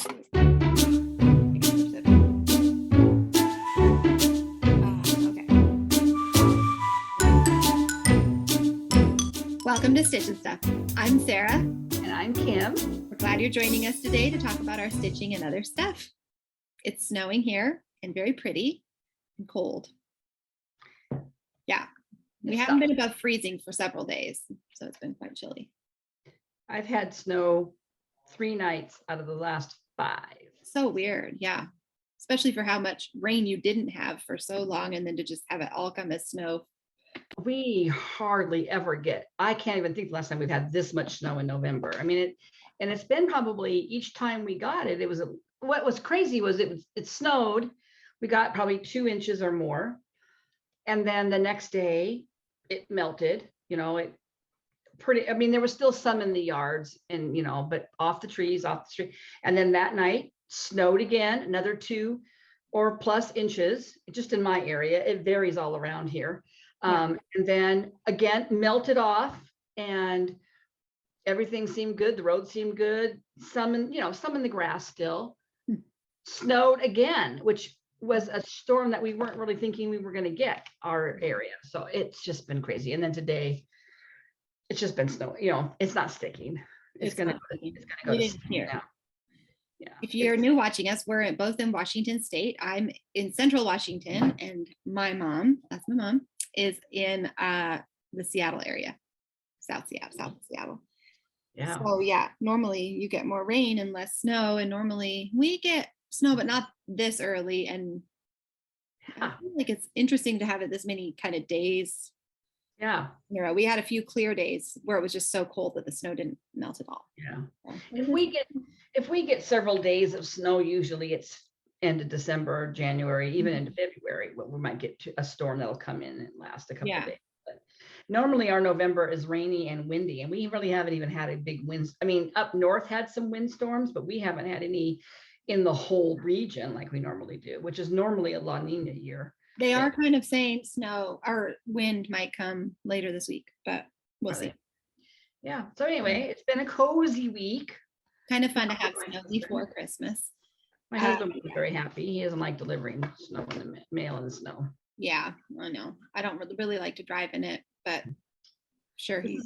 Welcome to Stitch and Stuff. I'm Sarah. And I'm Kim. We're glad you're joining us today to talk about our stitching and other stuff. It's snowing here and very pretty and cold. Yeah, we haven't been above freezing for several days, so it's been quite chilly. I've had snow 3 nights out of the last 5. So weird, yeah. Especially for how much rain you didn't have for so long, and then to just have it all come as snow. We hardly ever get, I can't even think the last time we've had this much snow in November. I mean, it's been probably each time we got it, what was crazy was it snowed. We got probably 2 inches or more. And then the next day it melted, I mean, there was still some in the yards and, but off the trees. And then that night snowed again, another 2 or plus inches, just in my area. It varies all around here. And then again, melted off and everything seemed good. The road seemed good. Some in the grass still. Snowed again, which was a storm that we weren't really thinking we were going to get our area. So it's just been crazy. And then today it's just been snow, it's not sticking. It's going to go to here. Now. Yeah. If you're new watching us, we're both in Washington State. I'm in Central Washington, and my mom, that's my mom, is in the Seattle area, South Seattle. Yeah. So yeah, normally you get more rain and less snow, and normally we get snow, but not this early. And I feel like it's interesting to have it this many kind of days. Yeah. We had a few clear days where it was just so cold that the snow didn't melt at all. Yeah. If we get several days of snow, usually it's end of December, January, even into February, when we might get to a storm that'll come in and last a couple of days. But normally our November is rainy and windy, and we really haven't even had a big wind. I mean, up north had some windstorms, but we haven't had any in the whole region like we normally do, which is normally a La Nina year. They are kind of saying snow or wind might come later this week, but we'll see. Yeah. So anyway, it's been a cozy week. Kind of fun to have snow before Christmas. My husband was very happy. He doesn't like delivering snow in the mail in the snow. Yeah, I know. I don't really like to drive in it, but sure. This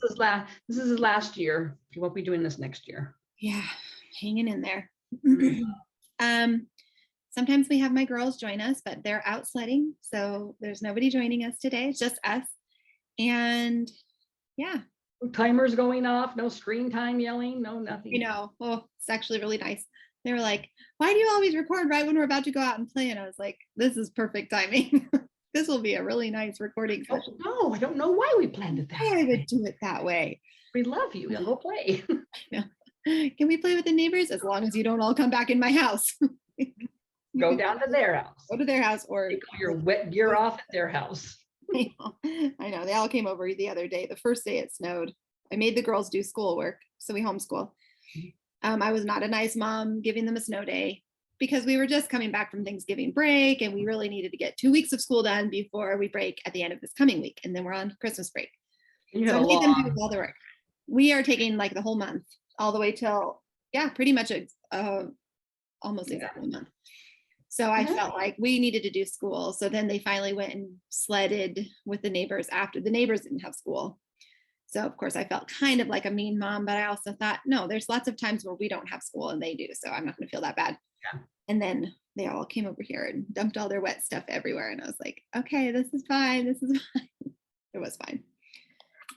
is his last year. He won't be doing this next year. Yeah, hanging in there. Sometimes we have my girls join us, but they're out sledding, so there's nobody joining us today. It's just us. And yeah. No timers going off, no screen time yelling, no nothing. It's actually really nice. They were like, why do you always record right when we're about to go out and play? And I was like, this is perfect timing. This will be a really nice recording session. No, I don't know why we planned it that way. I would do it that way. We love you. We'll go play. Yeah. Can we play with the neighbors? As long as you don't all come back in my house. Go down to their house. Go to their house, or take your wet gear off at their house. I know. They all came over the other day. The first day it snowed. I made the girls do schoolwork, so we homeschool. I was not a nice mom giving them a snow day because we were just coming back from Thanksgiving break, and we really needed to get 2 weeks of school done before we break at the end of this coming week, and then we're on Christmas break. So I made them do all the work. We are taking like the whole month, all the way till pretty much almost exactly a month. So I felt like we needed to do school. So then they finally went and sledded with the neighbors after the neighbors didn't have school. So of course I felt kind of like a mean mom, but I also thought, no, there's lots of times where we don't have school and they do. So I'm not going to feel that bad. Yeah. And then they all came over here and dumped all their wet stuff everywhere. And I was like, okay, this is fine. This is fine. It was fine.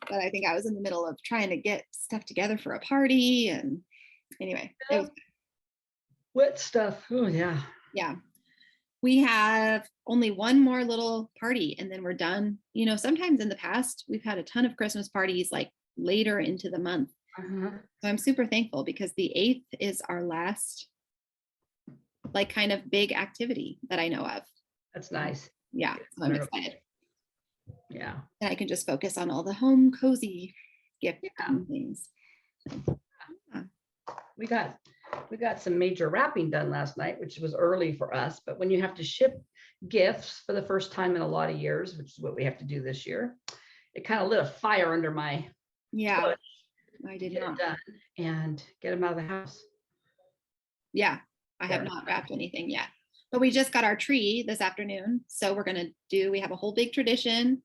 But I think I was in the middle of trying to get stuff together for a party. And anyway, it was wet stuff. Oh yeah. Yeah. We have only one more little party and then we're done. Sometimes in the past, we've had a ton of Christmas parties like later into the month. So I'm super thankful because the 8th is our last like kind of big activity that I know of. That's nice. Yeah. So I'm excited. Yeah. And I can just focus on all the home cozy gift things. So, yeah. We got some major wrapping done last night, which was early for us. But when you have to ship gifts for the first time in a lot of years, which is what we have to do this year, it kind of lit a fire under my push. I did not done and get them out of the house. Yeah, I have not wrapped anything yet, but we just got our tree this afternoon. So we have a whole big tradition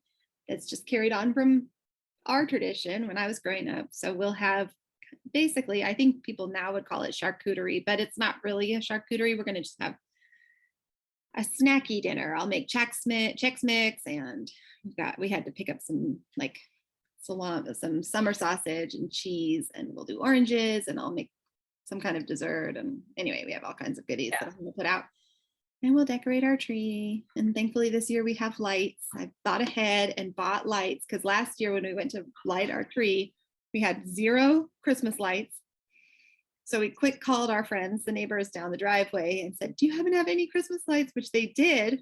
that's just carried on from our tradition when I was growing up. So we'll have basically, I think people now would call it charcuterie, but it's not really a charcuterie. We're going to just have a snacky dinner. I'll make Chex Mix, and we had to pick up some like salami, some summer sausage and cheese, and we'll do oranges, and I'll make some kind of dessert. And anyway, we have all kinds of goodies that I'm going to put out, and we'll decorate our tree. And thankfully this year we have lights. I thought ahead and bought lights, because last year when we went to light our tree, we had 0 Christmas lights. So we quick called our friends, the neighbors down the driveway, and said, do you happen to have any Christmas lights? Which they did.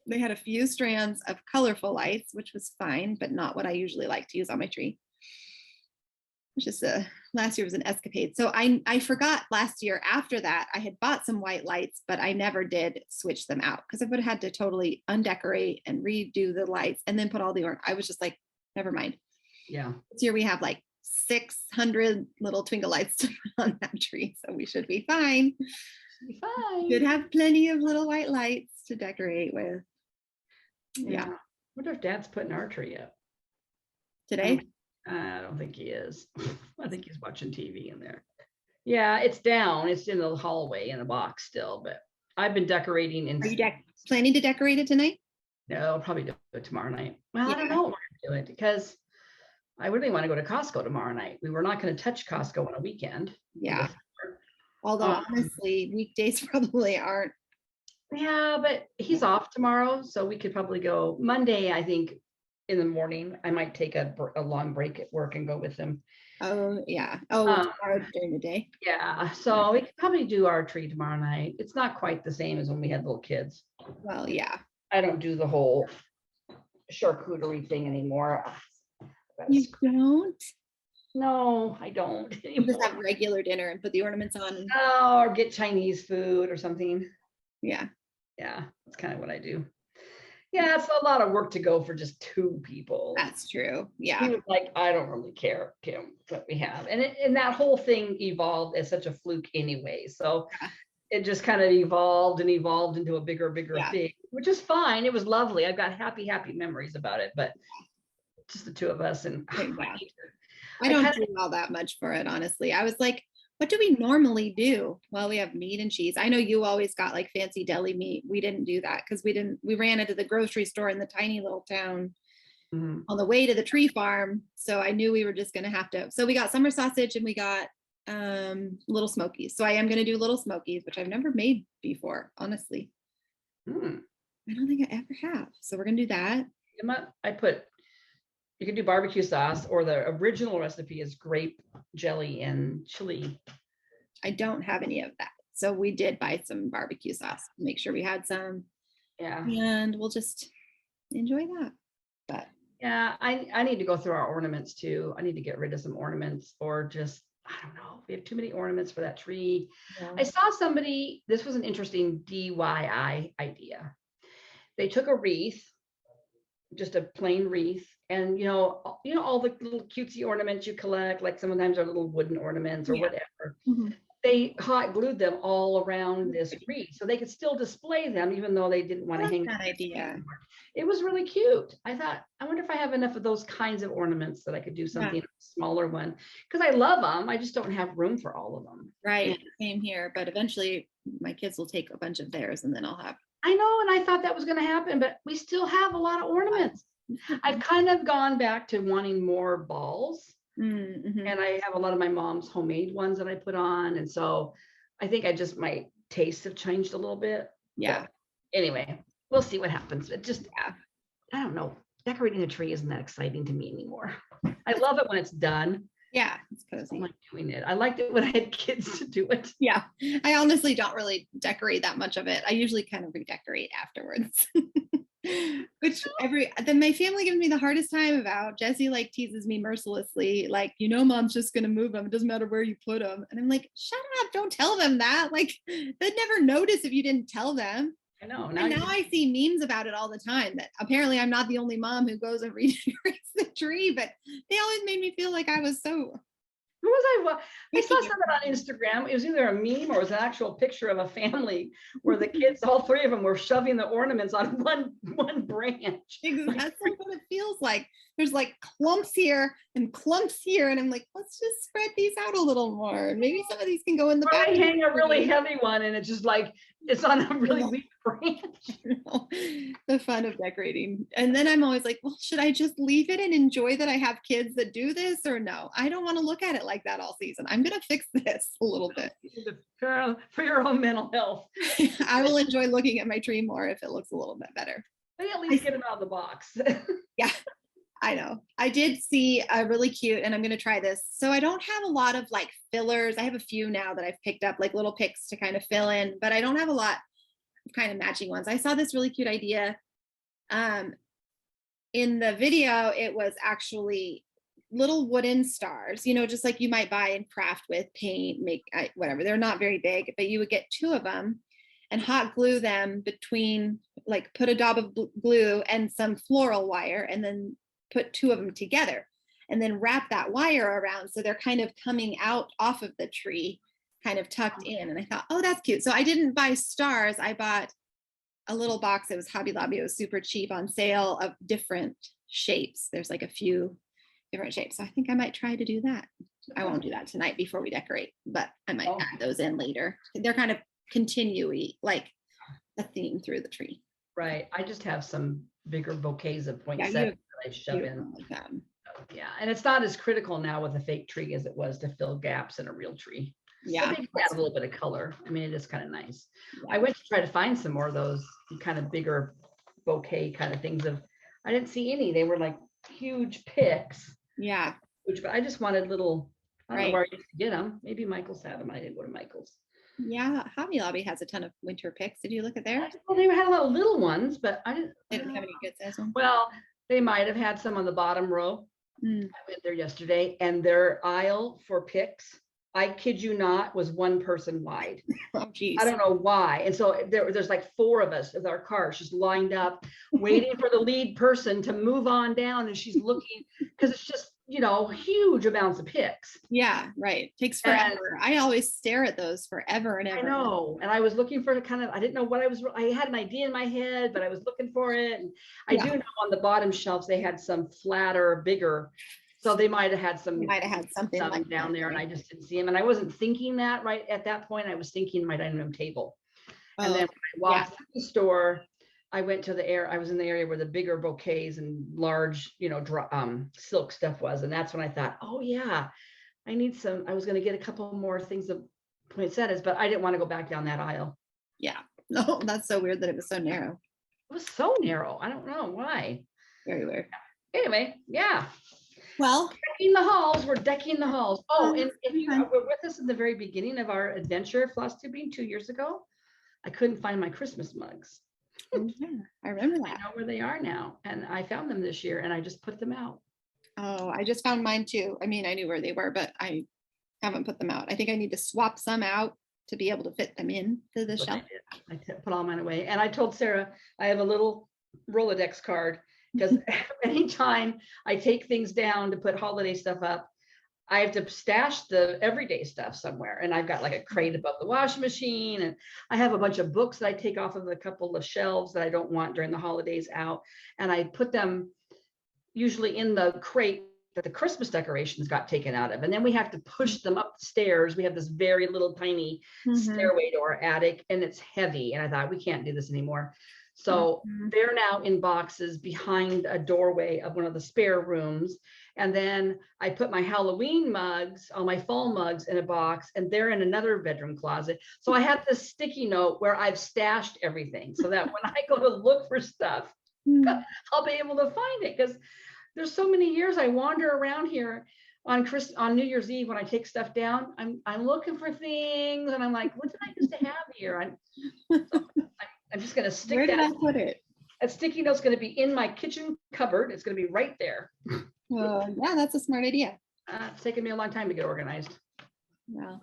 They had a few strands of colorful lights, which was fine, but not what I usually like to use on my tree. It's just last year was an escapade. So I forgot last year. After that, I had bought some white lights, but I never did switch them out, because I would have had to totally undecorate and redo the lights and then put all the orange. I was just like, never mind. Yeah. This year we have like 600 little twinkle lights to put on that tree, so we should be fine. Should have plenty of little white lights to decorate with. Yeah. I wonder if Dad's putting our tree up Today. I don't think he is. I think he's watching TV in there. Yeah, it's down. It's in the hallway in a box still, but I've been decorating. Are you planning to decorate it tonight? No, I'll probably do it tomorrow night. Well, I don't know what we're going to do it, because I really want to go to Costco tomorrow night. We were not going to touch Costco on a weekend. Yeah. Although honestly, weekdays probably aren't. Yeah, but he's off tomorrow, so we could probably go Monday. I think in the morning, I might take a long break at work and go with him. Oh yeah. Oh, during the day. Yeah, so we could probably do our tree tomorrow night. It's not quite the same as when we had little kids. Well, yeah. I don't do the whole charcuterie thing anymore. You don't? No, I don't anymore. Just have regular dinner and put the ornaments on. Oh, or get Chinese food or something. Yeah. Yeah, that's kind of what I do. Yeah, it's a lot of work to go for just 2 people. That's true. Yeah. He was like, I don't really care, Kim, what we have. And that whole thing evolved as such a fluke anyway. So it just kind of evolved into a bigger thing, which is fine. It was lovely. I've got happy memories about it, but just the 2 of us. And I don't do all that much for it, honestly. I was like, what do we normally do? Well, we have meat and cheese. I know you always got like fancy deli meat. We didn't do that because we ran into the grocery store in the tiny little town on the way to the tree farm. So I knew we were just going to have to. So we got summer sausage and we got little smokies. So I am going to do little smokies, which I've never made before, honestly. I don't think I ever have. So we're going to do that. You can do barbecue sauce, or the original recipe is grape jelly and chili. I don't have any of that. So we did buy some barbecue sauce, make sure we had some. Yeah. And we'll just enjoy that. But yeah, I need to go through our ornaments too. I need to get rid of some ornaments, or just, I don't know. We have too many ornaments for that tree. Yeah. I saw somebody, this was an interesting DIY idea. They took a wreath, just a plain wreath, and you know all the little cutesy ornaments you collect, like sometimes are little wooden ornaments or whatever. They hot glued them all around this wreath so they could still display them even though they didn't want to hang. That idea. It was really cute. I thought, I wonder if I have enough of those kinds of ornaments that I could do something smaller one, because I love them. I just don't have room for all of them. Right. Same here. But eventually my kids will take a bunch of theirs and then I'll have. I know, and I thought that was going to happen, but we still have a lot of ornaments. I've kind of gone back to wanting more balls, and I have a lot of my mom's homemade ones that I put on, and so I think my tastes have changed a little bit. Yeah. But anyway, we'll see what happens. It just, I don't know. Decorating a tree isn't that exciting to me anymore. I love it when it's done. Yeah, it's cozy. I like doing it. I liked it when I had kids to do it. Yeah, I honestly don't really decorate that much of it. I usually kind of redecorate afterwards. Which then my family gives me the hardest time about. Jesse like teases me mercilessly, like, mom's just gonna move them. It doesn't matter where you put them. And I'm like, shut up! Don't tell them that. Like, they'd never notice if you didn't tell them. I know. Now I see memes about it all the time. That apparently I'm not the only mom who goes and redecorates the tree, but they always made me feel like I was so Who was I? I saw Thinking something on Instagram. It was either a meme or it was an actual picture of a family where the kids, all three of them, were shoving the ornaments on one branch. That's like what it feels like. There's like clumps here and clumps here, and I'm like, let's just spread these out a little more. Maybe some of these can go in the Or back. they hang a really heavy one, and it's just like it's on a really weak branch. The fun of decorating. And then I'm always like, well, should I just leave it and enjoy that I have kids that do this, or no? I don't want to look at it like that all season. I'm gonna fix this a little bit. For your own mental health. I will enjoy looking at my tree more if it looks a little bit better. But at least get them out of the box. Yeah, I know. I did see a really cute, and I'm going to try this. So I don't have a lot of like fillers. I have a few now that I've picked up, like little picks to kind of fill in, but I don't have a lot of kind of matching ones. I saw this really cute idea. In the video, it was actually little wooden stars, you know, just like you might buy and craft with paint, make whatever. They're not very big, but you would get 2 of them and hot glue them between, like put a dab of glue and some floral wire, and then put 2 of them together and then wrap that wire around. So they're kind of coming out off of the tree, kind of tucked in. And I thought, oh, that's cute. So I didn't buy stars. I bought a little box. It was Hobby Lobby. It was super cheap on sale of different shapes. There's like a few different shapes. So I think I might try to do that. I won't do that tonight before we decorate, but I might add those in later. They're kind of continually like a theme through the tree. Right. I just have some bigger bouquets of poinsettias that I shove in. Yeah. And it's not as critical now with a fake tree as it was to fill gaps in a real tree. Yeah. They add a little bit of color. I mean, it is kind of nice. Yeah. I went to try to find some more of those kind of bigger bouquet kind of things I didn't see any. They were like huge picks. Yeah. But I just wanted little, I don't know Right. where I used to get them. Maybe Michael's had them. I didn't go to Michael's. Yeah. Hobby Lobby has a ton of winter picks. Did you look at theirs? Well, they had a lot of little ones, but I They didn't have any good size ones. Well, they might have had some on the bottom row. Mm. I went there yesterday, and their aisle for picks, I kid you not, was 1 person wide. Oh, geez. I don't know why. And so there's like 4 of us with our cars just lined up, waiting for the lead person to move on down. And she's looking, because it's just, you know, huge amounts of picks. Yeah, right. Takes forever. I always stare at those forever and ever. I know. And I was looking for I didn't know what I had an idea in my head, but I was looking for it. And I do know on the bottom shelves, they had some flatter, bigger. So they might have had something like down there, and I just didn't see them. And I wasn't thinking that right at that point. I was thinking my dining room table. And then when I walked through the store, I went to I was in the area where the bigger bouquets and large, you know, silk stuff was. And that's when I thought, oh yeah, I need some. I was going to get a couple more things of poinsettias, but I didn't want to go back down that aisle. Yeah. No, that's so weird that it was so narrow. It was so narrow. I don't know why. Very weird. Anyway, yeah. Well, decking the halls. We're decking the halls. Oh, and if you were with us at the very beginning of our adventure, Flosstubing 2 years ago, I couldn't find my Christmas mugs. Oh, yeah, I remember that. I know where they are now, and I found them this year, and I just put them out. Oh, I just found mine too. I mean, I knew where they were, but I haven't put them out. I think I need to swap some out to be able to fit them in to the shelf. I put all mine away, and I told Sarah I have a little Rolodex card, because anytime I take things down to put holiday stuff up, I have to stash the everyday stuff somewhere. And I've got like a crate above the washing machine, and I have a bunch of books that I take off of a couple of shelves that I don't want during the holidays out. And I put them usually in the crate that the Christmas decorations got taken out of. And then we have to push them up the stairs. We have this very little tiny stairway to our attic, and it's heavy. And I thought, we can't do this anymore. So they're now in boxes behind a doorway of one of the spare rooms. And then I put my Halloween mugs, all my fall mugs, in a box, and they're in another bedroom closet. So I have this sticky note where I've stashed everything so that when I go to look for stuff, I'll be able to find it. Because there's so many years I wander around here on New Year's Eve when I take stuff down. I'm looking for things, and I'm like, what did I used to have here? I'm just going to stick Where did I put it? That sticky note's going to be in my kitchen cupboard. It's going to be right there. Yeah, that's a smart idea. It's taken me a long time to get organized. Well,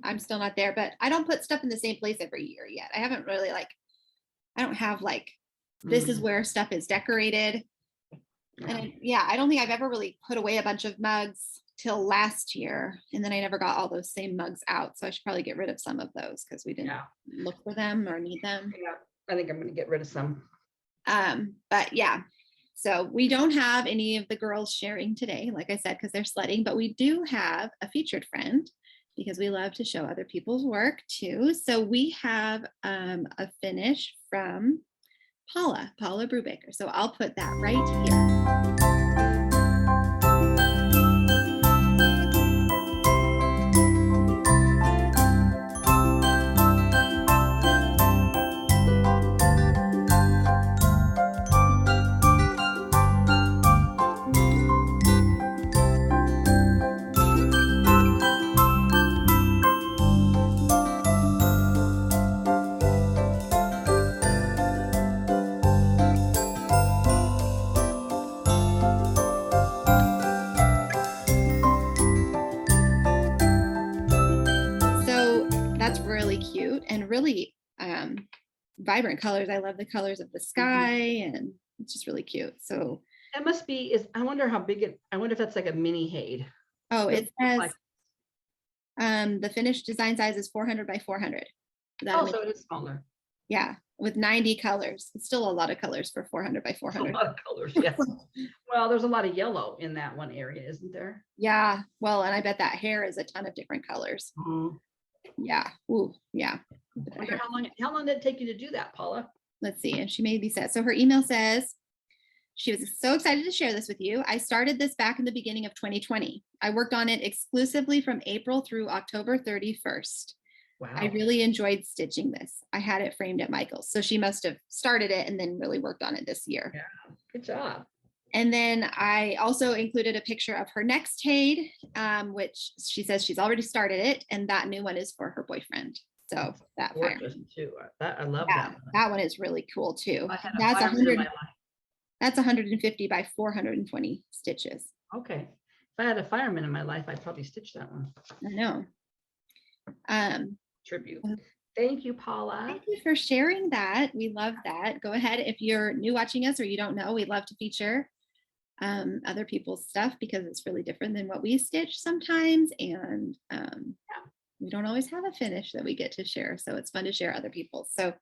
I'm still not there, but I don't put stuff in the same place every year yet. I haven't really I don't have this is where stuff is decorated. And I don't think I've ever really put away a bunch of mugs till last year, and then I never got all those same mugs out. So I should probably get rid of some of those because we didn't look for them or need them. Yeah, I think I'm going to get rid of some. But yeah, so we don't have any of the girls sharing today, like I said, because they're sledding, but we do have a featured friend because we love to show other people's work too. So we have a finish from Paula Brubaker. So I'll put that right here. Cute and really vibrant colors. I love the colors of the sky, and it's just really cute. So it must be, I wonder how big I wonder if that's like a mini Hade. Oh, it says the finished design size is 400 by 400. So it is smaller. Yeah, with 90 colors. It's still a lot of colors for 400 by 400. A lot of colors, yes. Well, there's a lot of yellow in that one area, isn't there? Yeah, well, and I bet that hair is a ton of different colors. Yeah. Ooh, yeah. I wonder how long did it take you to do that, Paula? Let's see. And she maybe said, so her email says, she was so excited to share this with you. I started this back in the beginning of 2020. I worked on it exclusively from April through October 31st. Wow. I really enjoyed stitching this. I had it framed at Michael's. So she must have started it and then really worked on it this year. Yeah, good job. And then I also included a picture of her next Hade, which she says she's already started it. And that new one is for her boyfriend. So that too. I love that one. That one is really cool too. That's 100. That's 150 by 420 stitches. Okay. If I had a fireman in my life, I'd probably stitch that one. I know. Tribute. Thank you, Paula. Thank you for sharing that. We love that. Go ahead. If you're new watching us or you don't know, we love to feature other people's stuff because it's really different than what we stitch sometimes. And we don't always have a finish that we get to share. So it's fun to share other people's. So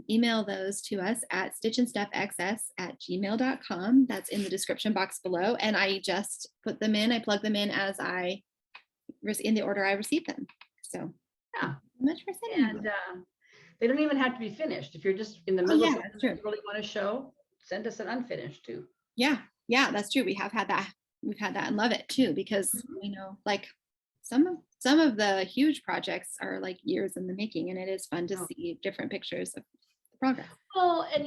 email those to us at stitchandstuffxs@gmail.com. That's in the description box below. And I just put them in, I plug them in as in the order I receive them. So yeah, much for sending. And they don't even have to be finished. If you're just in the middle of something you really want to show, send us an unfinished too. Yeah, that's true. We have had that. We've had that and love it too, because we know like some of the huge projects are like years in the making, and it is fun to see different pictures of the progress. Well, and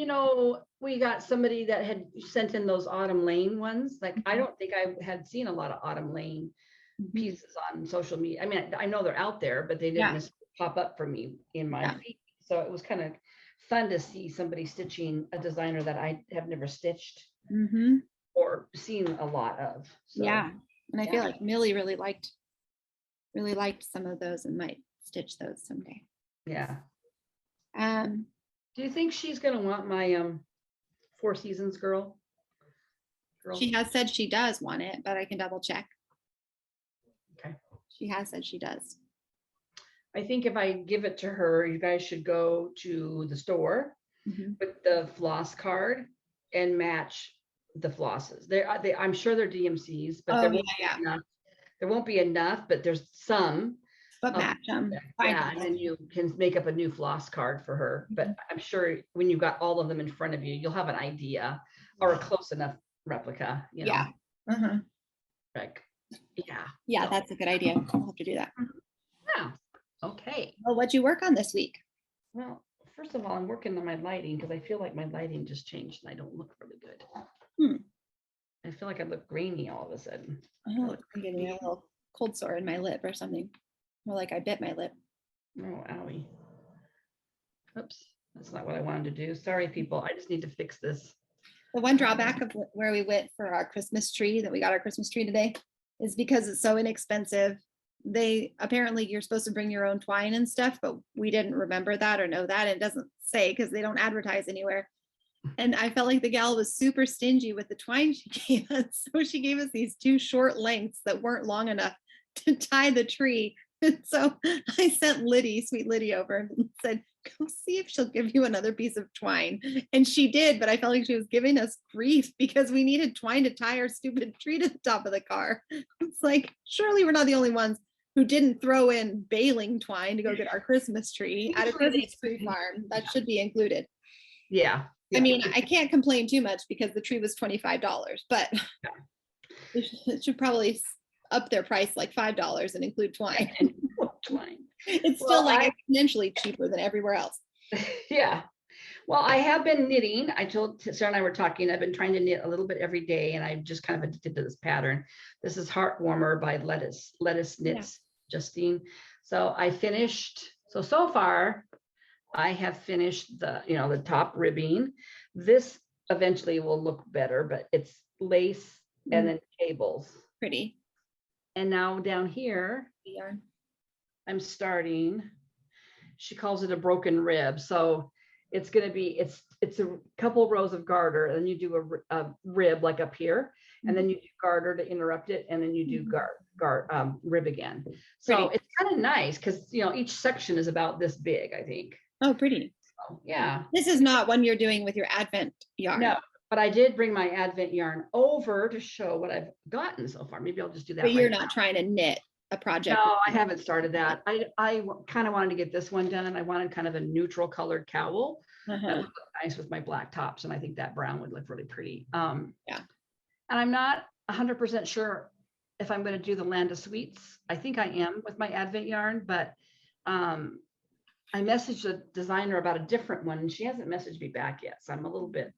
we got somebody that had sent in those Autumn Lane ones. Like I don't think I had seen a lot of Autumn Lane pieces on social media. I mean, I know they're out there, but they didn't pop up for me in my feed. So it was kind of fun to see somebody stitching a designer that I have never stitched or seen a lot of. So, yeah, and I feel like Millie really liked some of those and might stitch those someday. Yeah. Do you think she's gonna want my Four Seasons girl? She has said she does want it, but I can double check. Okay. She has said she does. I think if I give it to her, you guys should go to the store with the floss card and match the flosses. I'm sure they're DMCs, but there won't be enough, but there's some. But match them. Yeah, and then you can make up a new floss card for her. But I'm sure when you've got all of them in front of you, you'll have an idea or a close enough replica. Yeah. Like, yeah, that's a good idea. I'll have to do that. Yeah. Okay. Well, what'd you work on this week? Well, first of all, I'm working on my lighting because I feel like my lighting just changed and I don't look really good. I feel like I look grainy all of a sudden. I'm getting a little cold sore in my lip or something. More like I bit my lip. Oh, owie. Oops, that's not what I wanted to do. Sorry, people. I just need to fix this. The one drawback of where we went for our Christmas tree, that we got our Christmas tree today, is because it's so inexpensive. Apparently you're supposed to bring your own twine and stuff, but we didn't remember that or know that. It doesn't say because they don't advertise anywhere. And I felt like the gal was super stingy with the twine she gave us. So she gave us these 2 short lengths that weren't long enough to tie the tree. And so I sent Liddy, sweet Liddy, over and said, go see if she'll give you another piece of twine. And she did, but I felt like she was giving us grief because we needed twine to tie our stupid tree to the top of the car. It's like, surely we're not the only ones who didn't throw in baling twine to go get our Christmas tree at a Christmas tree farm. That should be included. Yeah. I mean, I can't complain too much because the tree was $25, but it should probably up their price like $5 and include twine. Twine. It's still like exponentially cheaper than everywhere else. Yeah. Well, I have been knitting. I told Sarah and I were talking, I've been trying to knit a little bit every day, and I'm just kind of addicted to this pattern. This is Heart Warmer by Lettuce Knits, Justine. So I finished, so far I have finished the top ribbing. This eventually will look better, but it's lace and then cables. Pretty. And now down here, Yarn. I'm starting, she calls it a broken rib. So it's going to be, it's a couple rows of garter, and then you do a rib like up here, and then you do garter to interrupt it, and then you do rib again. So it's kind of nice because each section is about this big, I think. Oh, pretty. So, yeah. This is not one you're doing with your Advent yarn. No, but I did bring my Advent yarn over to show what I've gotten so far. Maybe I'll just do that. But you're not trying to knit a project. No, I haven't started that. I kind of wanted to get this one done, and I wanted kind of a neutral colored cowl. That would look nice with my black tops, and I think that brown would look really pretty. Yeah. And I'm not 100% sure if I'm going to do the Land of Sweets. I think I am with my Advent yarn, but I messaged the designer about a different one, and she hasn't messaged me back yet. So I'm a little bit,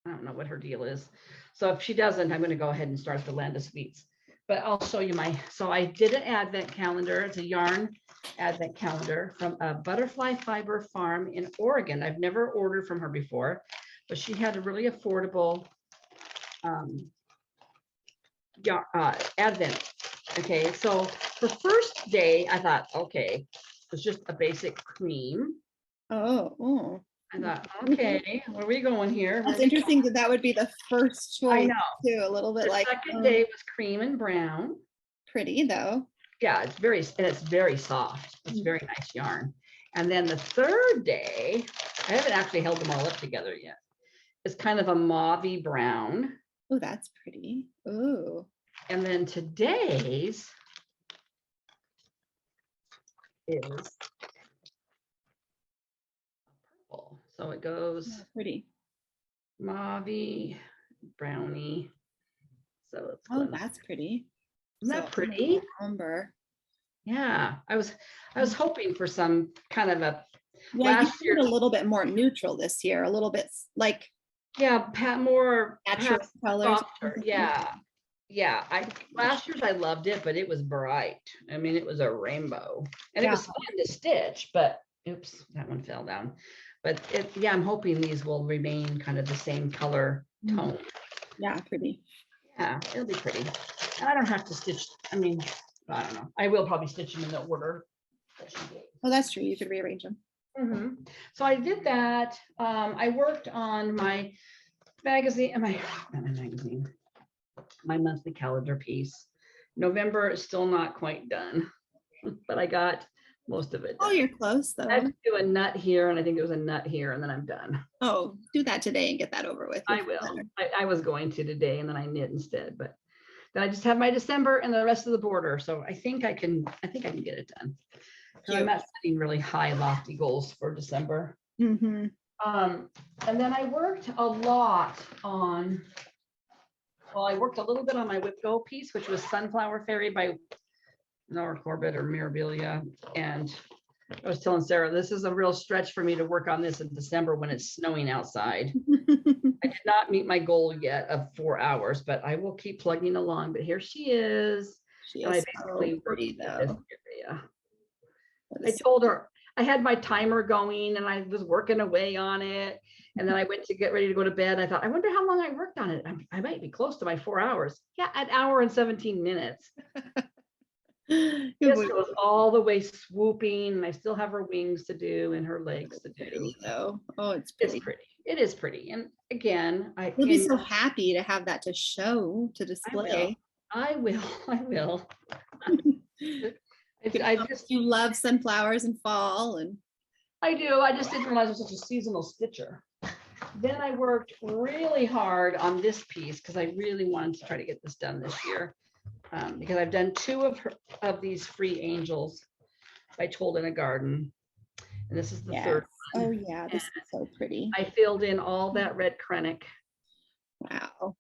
I don't know what her deal is. So if she doesn't, I'm going to go ahead and start the Land of Sweets. But I'll show you so I did an Advent calendar. It's a yarn Advent calendar from a Butterfly Fiber Farm in Oregon. I've never ordered from her before, but she had a really affordable Advent. Okay, so for first day, I thought, okay, it's just a basic cream. Oh. I thought, okay, where are we going here? That's interesting that would be the first choice. I know. Too, a little bit the like. Second day was cream and brown. Pretty though. Yeah, it's very soft. It's very nice yarn. And then the third day, I haven't actually held them all up together yet. It's kind of a mauvey brown. Oh, that's pretty. Oh. And then today's is purple. So it goes pretty mauvey, brownie. So it's that's pretty. Isn't that pretty? Umber. Yeah, I was hoping for some kind of a last year a little bit more neutral this year, a little bit like more natural colors. Yeah. Last year's I loved it, but it was bright. I mean, it was a rainbow, and it was fun to stitch. But oops, that one fell down. But I'm hoping these will remain kind of the same color tone. Yeah, pretty. Yeah, it'll be pretty. And I don't have to stitch. I mean, I don't know. I will probably stitch them in the order that she gave. Oh, that's true. You could rearrange them. So I did that. I worked on my magazine, my monthly calendar piece. November is still not quite done, but I got most of it done. Oh, you're close though. I have to do a nut here, and I think it was a nut here, and then I'm done. Oh, do that today and get that over with. I will. I was going to today, and then I knit instead, but then I just have my December and the rest of the border. So I think I can get it done. I'm not setting really high, lofty goals for December. And then I worked a lot on. Well, I worked a little bit on my Whip Go piece, which was Sunflower Fairy by Nora Corbett or Mirabilia. And I was telling Sarah, this is a real stretch for me to work on this in December when it's snowing outside. I did not meet my goal yet of 4 hours, but I will keep plugging along. But here she is. She is so pretty though. I told her I had my timer going and I was working away on it. And then I went to get ready to go to bed. I thought, I wonder how long I worked on it. I might be close to my 4 hours. Yeah, an hour and 17 minutes. Good Just boy. goes all the way swooping, and I still have her wings to do and her legs to do. Pretty though. Oh, it's It's pretty. pretty. It is pretty. And again, You'll be so happy to have that to show, to display. I will. I will. I just, You love sunflowers in fall, and I do. I just didn't realize it was such a seasonal stitcher. Then I worked really hard on this piece because I really wanted to try to get this done this year. Because I've done 2 of these free angels by Told in a Garden. And this is the third one. Oh yeah, this is so pretty. I filled in all that red krennic. Wow.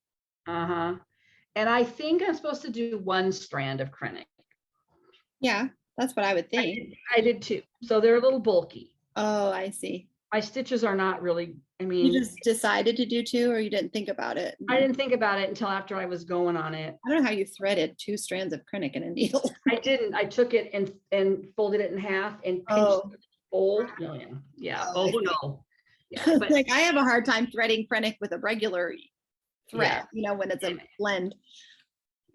And I think I'm supposed to do 1 strand of krennic. Yeah, that's what I would think. I did 2. So they're a little bulky. Oh, I see. My stitches are not really, I mean. You just decided to do 2, or you didn't think about it? I didn't think about it until after I was going on it. I don't know how you threaded 2 strands of krennic in a needle. I didn't. I took it and folded it in half and pinched the fold. Yeah. Oh no. Yeah, but like I have a hard time threading krennic with a regular thread, when it's a blend.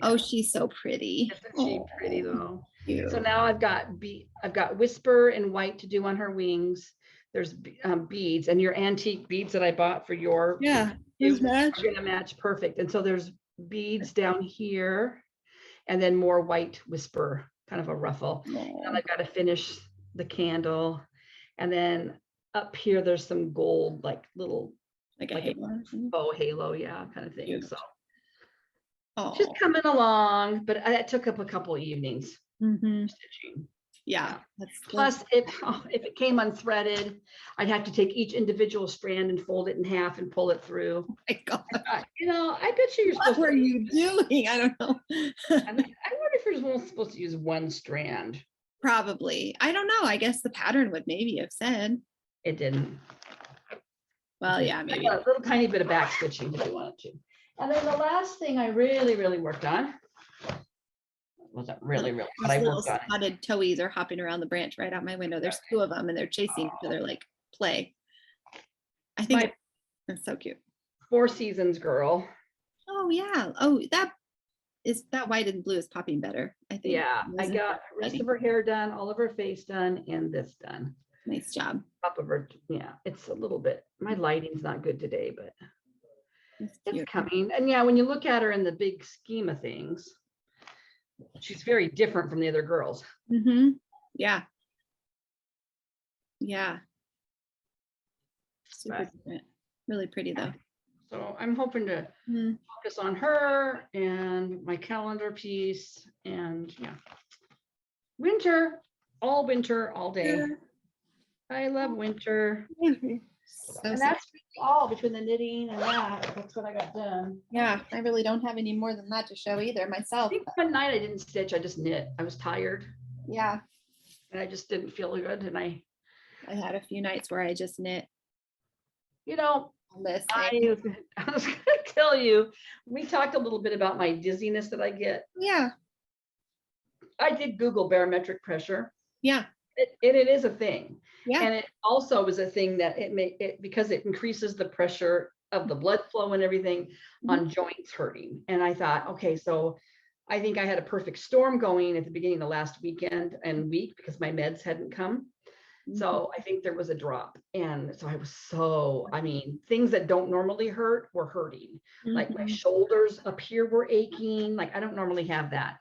Oh, she's so pretty. Isn't she pretty though? Cute. So now I've got Whisper in white to do on her wings. There's beads, and your antique beads that I bought for your are gonna match perfect. And so there's beads down here, and then more white Whisper, kind of a ruffle. And I've got to finish the candle, and then up here there's some gold, like little, like a halo. bow halo, kind of thing. Cute. So Oh, just coming along, but that took up a couple evenings stitching. Yeah. Plus, if it came unthreaded, I'd have to take each individual strand and fold it in half and pull it through. Oh my God. I bet you're supposed What were you doing? I don't know. I wonder if you're supposed to use 1 strand. Probably. I don't know. I guess the pattern would maybe have said. It didn't. Well, yeah, maybe. I got a little tiny bit of back stitching if you wanted to. And then the last thing I really, really worked on wasn't really, but I worked on it. Spotted towies are hopping around the branch right out my window. There's 2 of them, and they're chasing each other like play. I think that's so cute. 4 Seasons girl. Oh yeah. Oh, that white and blue is popping better, I think. Yeah, I got the rest of her hair done, all of her face done, and this done. Nice job. Top of her, it's a little bit, my lighting's not good today, but it's coming. And when you look at her in the big scheme of things, she's very different from the other girls. Yeah. Yeah. Super different. Really pretty though. So I'm hoping to focus on her and my calendar piece, and winter all day. I love winter. And that's all between the knitting and that's what I got done. Yeah, I really don't have any more than that to show either myself. I think one night I didn't stitch, I just knit. I was tired. Yeah. And I just didn't feel good. And I had a few nights where I just knit. I was going to tell you, we talked a little bit about my dizziness that I get. Yeah. I did Google barometric pressure. Yeah. It is a thing. Yeah. And it also is a thing that because it increases the pressure of the blood flow and everything on joints hurting. And I thought, okay, so I think I had a perfect storm going at the beginning of last weekend and week because my meds hadn't come. So I think there was a drop. And so things that don't normally hurt were hurting. Like my shoulders up here were aching. Like I don't normally have that.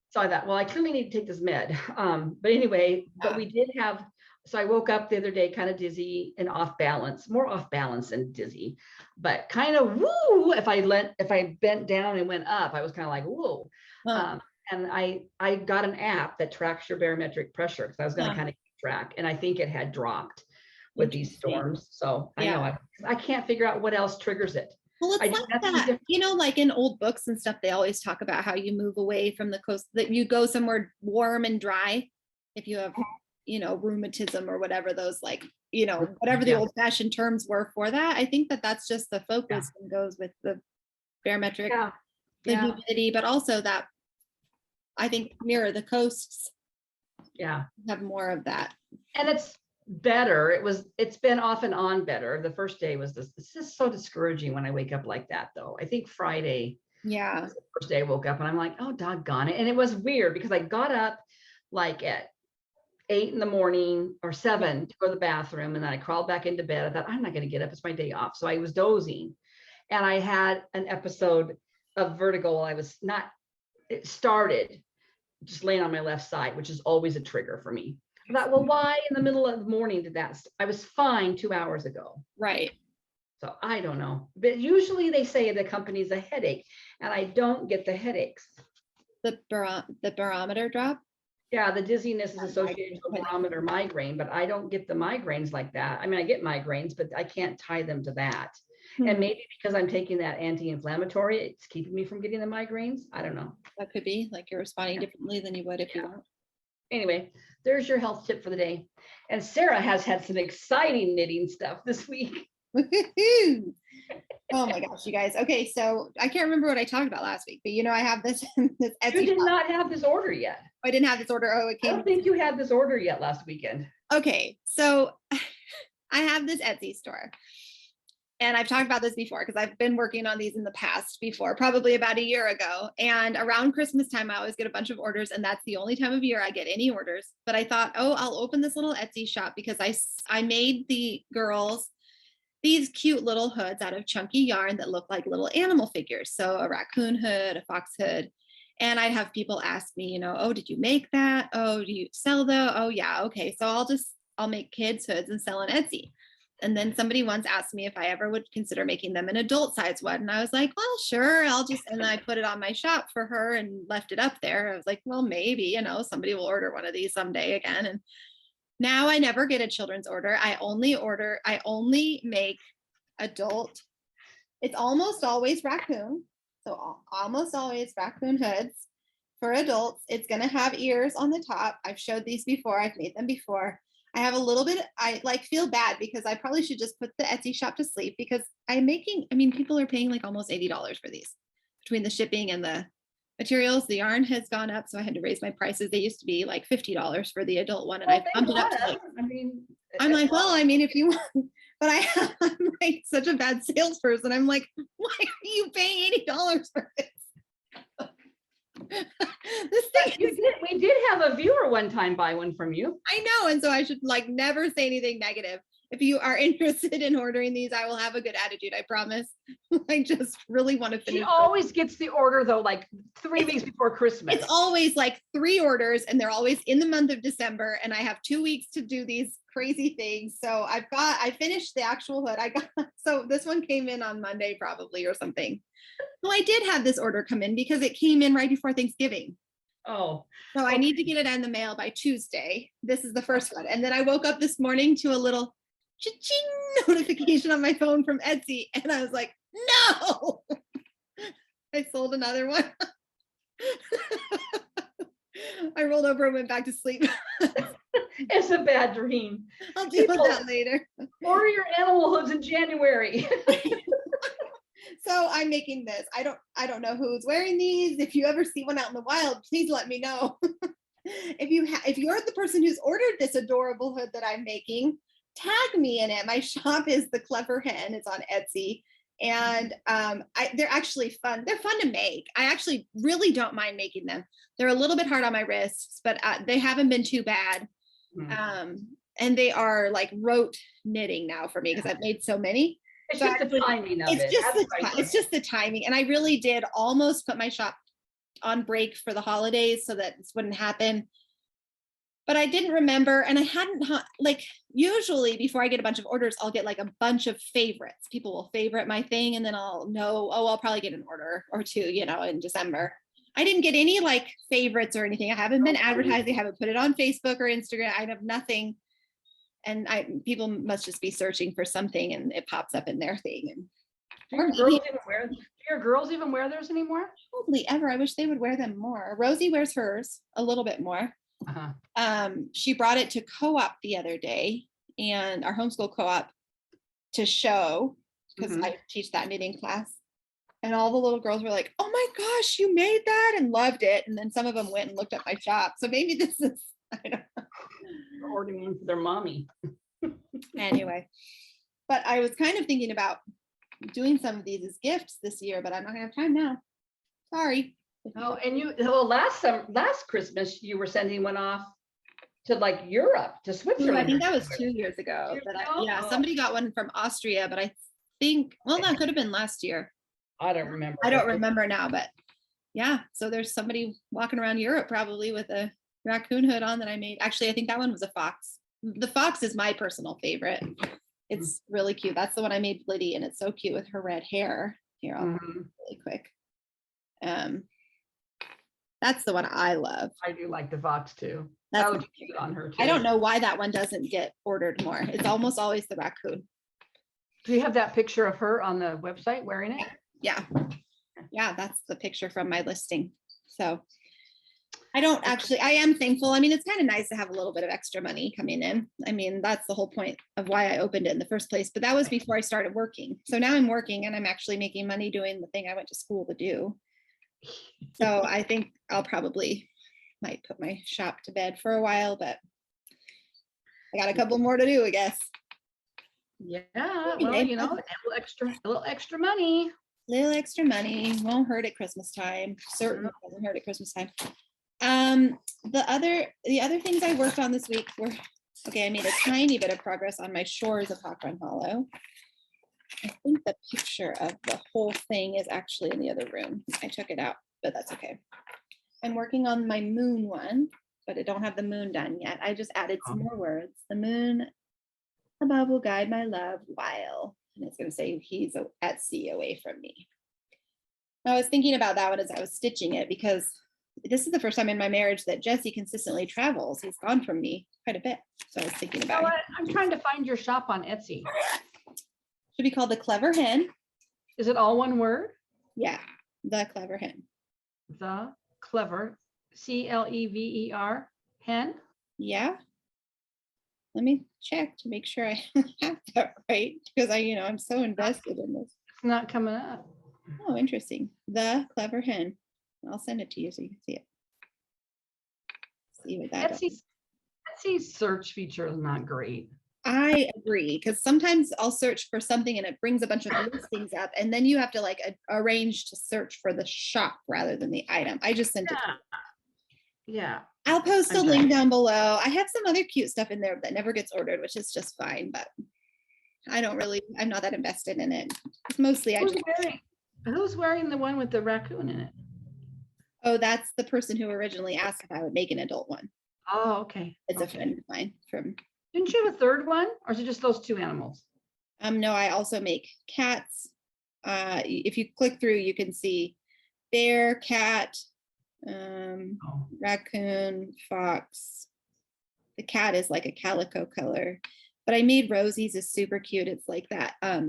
So I thought, well, I clearly need to take this med. But anyway, but we did have, so I woke up the other day kind of dizzy and off balance, more off balance than dizzy, but kind of woo. If I bent down and went up, I was kind of like, whoa. And I got an app that tracks your barometric pressure because I was going to kind of keep track. And I think it had dropped with these storms. So I know I can't figure out what else triggers it. Well, it's like that, like in old books and stuff, they always talk about how you move away from the coast, that you go somewhere warm and dry. If you have, rheumatism or whatever those whatever the old fashioned terms were for that. I think that's just the focus and goes with the barometric, the humidity, but also that I think nearer the coasts. Have more of that. And it's better. It's been off and on better. The first day was this. It's just so discouraging when I wake up like that though. I think Friday Yeah. First day I woke up and I'm like, oh, doggone it. And it was weird because I got up like at 8 in the morning or 7 to go to the bathroom. And then I crawled back into bed. I thought, I'm not going to get up. It's my day off. So I was dozing and I had an episode of vertigo while I was not, it started just laying on my left side, which is always a trigger for me. I thought, well, why in the middle of the morning did that? I was fine 2 hours ago. Right. So I don't know. But usually they say it accompanies a headache, and I don't get the headaches. The barometer drop. Yeah, the dizziness is associated with barometer migraine, but I don't get the migraines like that. I mean, I get migraines, but I can't tie them to that. And maybe because I'm taking that anti-inflammatory, it's keeping me from getting the migraines. I don't know. That could be like you're responding differently than you would if you weren't. Anyway, there's your health tip for the day. And Sarah has had some exciting knitting stuff this week. Woo-hoo-hoo. Oh my gosh, you guys. Okay, so I can't remember what I talked about last week, but you know, I have this Etsy You did shop. not have this order yet. I didn't have this order. Oh, it I came. don't think you had this order yet last weekend. Okay, so I have this Etsy store. And I've talked about this before because I've been working on these in the past before, probably about a year ago. And around Christmas time, I always get a bunch of orders. And that's the only time of year I get any orders. But I thought, oh, I'll open this little Etsy shop because I made the girls these cute little hoods out of chunky yarn that look like little animal figures. So a raccoon hood, a fox hood. And I'd have people ask me, you know, oh, did you make that? Oh, do you sell those? Oh, yeah. Okay. So I'll make kids hoods and sell on Etsy. And then somebody once asked me if I ever would consider making them an adult size one. And I was like, well, sure. And I put it on my shop for her and left it up there. I was like, well, maybe, you know, somebody will order one of these someday again. And now I never get a children's order. I only make adult. It's almost always raccoon. So almost always raccoon hoods for adults. It's going to have ears on the top. I've showed these before. I've made them before. I have a little bit, I like feel bad because I probably should just put the Etsy shop to sleep because people are paying like almost $80 for these between the shipping and the materials. The yarn has gone up, so I had to raise my prices. They used to be like $50 for the adult one, and I bumped it up to I'm like, well, I mean, if you want, but I'm like such a bad salesperson. I'm like, why are you paying $80 for this? We did have a viewer one time buy one from you. I know, and so I should like never say anything negative. If you are interested in ordering these, I will have a good attitude, I promise. I just really want to finish. She always gets the order though, like 3 weeks before Christmas. It's always like 3 orders, and they're always in the month of December, and I have 2 weeks to do these crazy things. So I finished the actual hood. So this one came in on Monday probably or something. Well, I did have this order come in because it came in right before Thanksgiving. Oh. So okay. I need to get it in the mail by Tuesday. This is the first one. And then I woke up this morning to a little cha-ching notification on my phone from Etsy. And I was like, no, I sold another one. I rolled over and went back to sleep. It's a bad dream. I'll deal with that later. Order your animal hoods in January. So I'm making this. I don't know who's wearing these. If you ever see one out in the wild, please let me know. If you're the person who's ordered this adorable hood that I'm making, tag me in it. My shop is The Clever Hen. It's on Etsy. And they're actually fun. They're fun to make. I actually really don't mind making them. They're a little bit hard on my wrists, but they haven't been too bad. And they are like rote knitting now for me because I've made so many. It's just the timing of it. It's just the timing. And I really did almost put my shop on break for the holidays so that this wouldn't happen. But I didn't remember, and I hadn't, like, usually before I get a bunch of orders, I'll get like a bunch of favorites. People will favorite my thing, and then I'll know, oh, I'll probably get an order or two, you know, in December. I didn't get any like favorites or anything. I haven't been advertising, I haven't put it on Facebook or Instagram. I have nothing. And people must just be searching for something, and it pops up in their thing. And do your girls even wear theirs anymore? Hardly ever. I wish they would wear them more. Rosie wears hers a little bit more. She brought it to co-op the other day, and our homeschool co-op to show, because I teach that knitting class, and all the little girls were like, oh my gosh, you made that, and loved it. And then some of them went and looked at my shop. So maybe this is, I don't know. Ordering one for their mommy. Anyway, but I was kind of thinking about doing some of these as gifts this year, but I'm not gonna have time now. Sorry. Oh, and well, last Christmas, you were sending one off to like Europe, to Ooh, I Switzerland. think that was 2 years ago. But yeah, somebody got one from Austria, but I think, well, that could have been last year. I don't remember. I don't remember now, but yeah. So there's somebody walking around Europe probably with a raccoon hood on that I made. Actually, I think that one was a fox. The fox is my personal favorite. It's really cute. That's the one I made Liddy, and it's so cute with her red hair. Here, I'll really quick. That's the one I love. I do like the fox too. That's that would be cute on her too. I don't know why that one doesn't get ordered more. It's almost always the raccoon. Do you have that picture of her on the website wearing it? Yeah. Yeah, that's the picture from my listing. So I am thankful. I mean, it's kind of nice to have a little bit of extra money coming in. I mean, that's the whole point of why I opened it in the first place. But that was before I started working. So now I'm working and I'm actually making money doing the thing I went to school to do. So I think I'll probably might put my shop to bed for a while, but I got a couple more to do, I guess. Yeah, well, you know, a little extra money. Little extra money won't hurt at Christmas time. Certainly doesn't hurt at Christmas time. The other things I worked on this week were, okay, I made a tiny bit of progress on my Shores of Hawk Run Hollow. I think the picture of the whole thing is actually in the other room. I took it out, but that's okay. I'm working on my moon one, but I don't have the moon done yet. I just added some more words. The moon above will guide my love while, and it's going to say he's at sea away from me. I was thinking about that one as I was stitching it, because this is the first time in my marriage that Jesse consistently travels. He's gone from me quite a bit. So I was thinking about it. I'm trying to find your shop on Etsy. Should be called The Clever Hen. Is it all one word? Yeah, The Clever Hen. The Clever, CLEVER, hen? Yeah. Let me check to make sure I have that right, because I'm so invested in this. It's not coming up. Oh, interesting. The Clever Hen. I'll send it to you so you can see it. See what that is. Etsy's search feature is not great. I agree, because sometimes I'll search for something and it brings a bunch of listings up, and then you have to arrange to search for the shop rather than the item. I just sent it. Yeah. I'll post a link down below. I have some other cute stuff in there that never gets ordered, which is just fine, but I'm not that invested in it. It's mostly who's wearing the one with the raccoon in it? Oh, that's the person who originally asked if I would make an adult one. Oh, okay. It's a friend of mine from. Didn't you have a third one, or is it just those two animals? No, I also make cats. If you click through, you can see bear, cat, raccoon, fox. The cat is like a calico color, but I made Rosie's is super cute. It's like that. I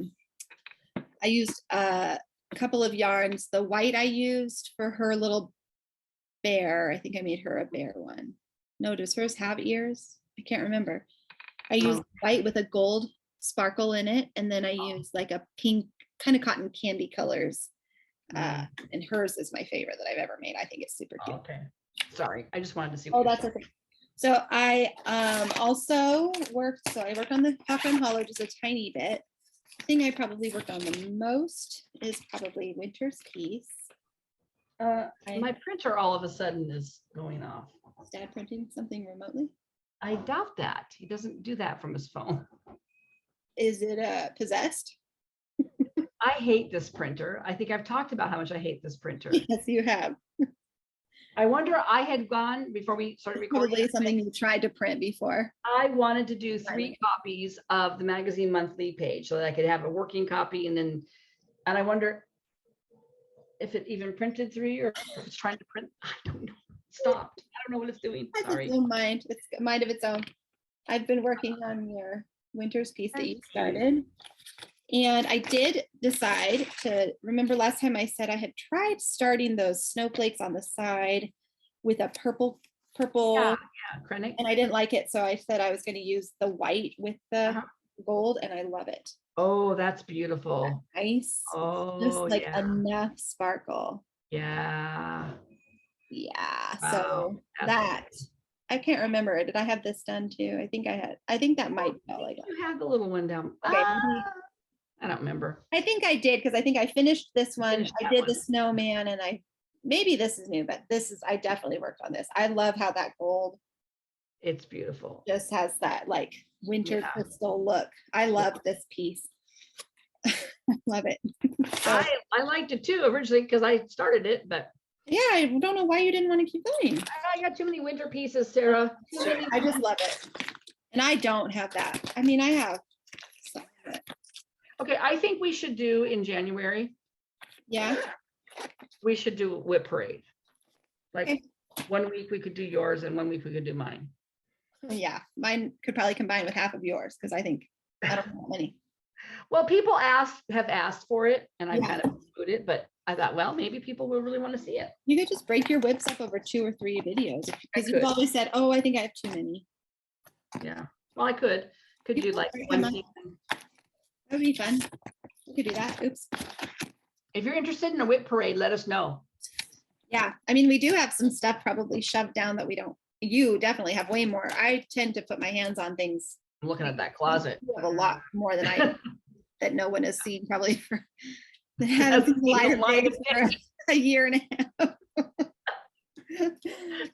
used a couple of yarns. The white I used for her little bear. I think I made her a bear one. No, does hers have ears? I can't remember. I used white with a gold sparkle in it, and then I used like a pink kind of cotton candy colors. And hers is my favorite that I've ever made. I think it's super cute. Okay. Sorry, I just wanted to see. Oh, that's okay. So I also worked on the Hawk Run Hollow just a tiny bit. The thing I probably worked on the most is probably Winter's Peace. My printer all of a sudden is going off. Is Dad printing something remotely? I doubt that. He doesn't do that from his phone. Is it possessed? I hate this printer. I think I've talked about how much I hate this printer. Yes, you have. I wonder, I had gone before we started recording. Probably something you tried to print before. I wanted to do 3 copies of the magazine monthly page so that I could have a working copy, and I wonder if it even printed 3 or if it's trying to print. I don't know. It stopped. I don't know what it's doing. Sorry. It's mind. It's a mind of its own. I've been working on your Winter's Peace that you started. And I did decide to, remember last time I said I had tried starting those snowflakes on the side with a purple, acrylic. And I didn't like it. So I said I was going to use the white with the gold, and I love it. Oh, that's beautiful. Nice. Oh, just like enough sparkle. Yeah. Yeah. Wow. So that, I can't remember. Did I have this done too? I think I had. I think that might be all I got. You had the little one down. Okay. I don't remember. I think I did, because I think I finished this one. I did the snowman, and I maybe this is new, but I definitely worked on this. I love how that gold It's beautiful. just has that like winter Yeah. crystal look. I love this piece. Love it. So, I liked it too originally because I started it, but yeah, I don't know why you didn't want to keep going. I got too many winter pieces, Sarah. I just love it. And I don't have that. I mean, I have some of it. Okay, I think we should do in January, Yeah. we should do a whip parade. Like Okay. 1 week we could do yours and 1 week we could do mine. Yeah. Mine could probably combine with half of yours because I think I don't have many. Well, people have asked for it and I Yeah. kind of included it, but I thought, well, maybe people will really want to see it. You could just break your whips up over 2 or 3 videos because you've could. always said, oh, I think I have too many. Yeah, well, I could You do could like break one them up. season. That would be fun. We could do that. Oops. If you're interested in a whip parade, let us know. Yeah. I mean, we do have some stuff probably shoved down that we don't. You definitely have way more. I tend to put my hands on things. I'm looking at that closet. You have a lot more than I that no one has seen probably for that haven't seen the light of day for a year and a half.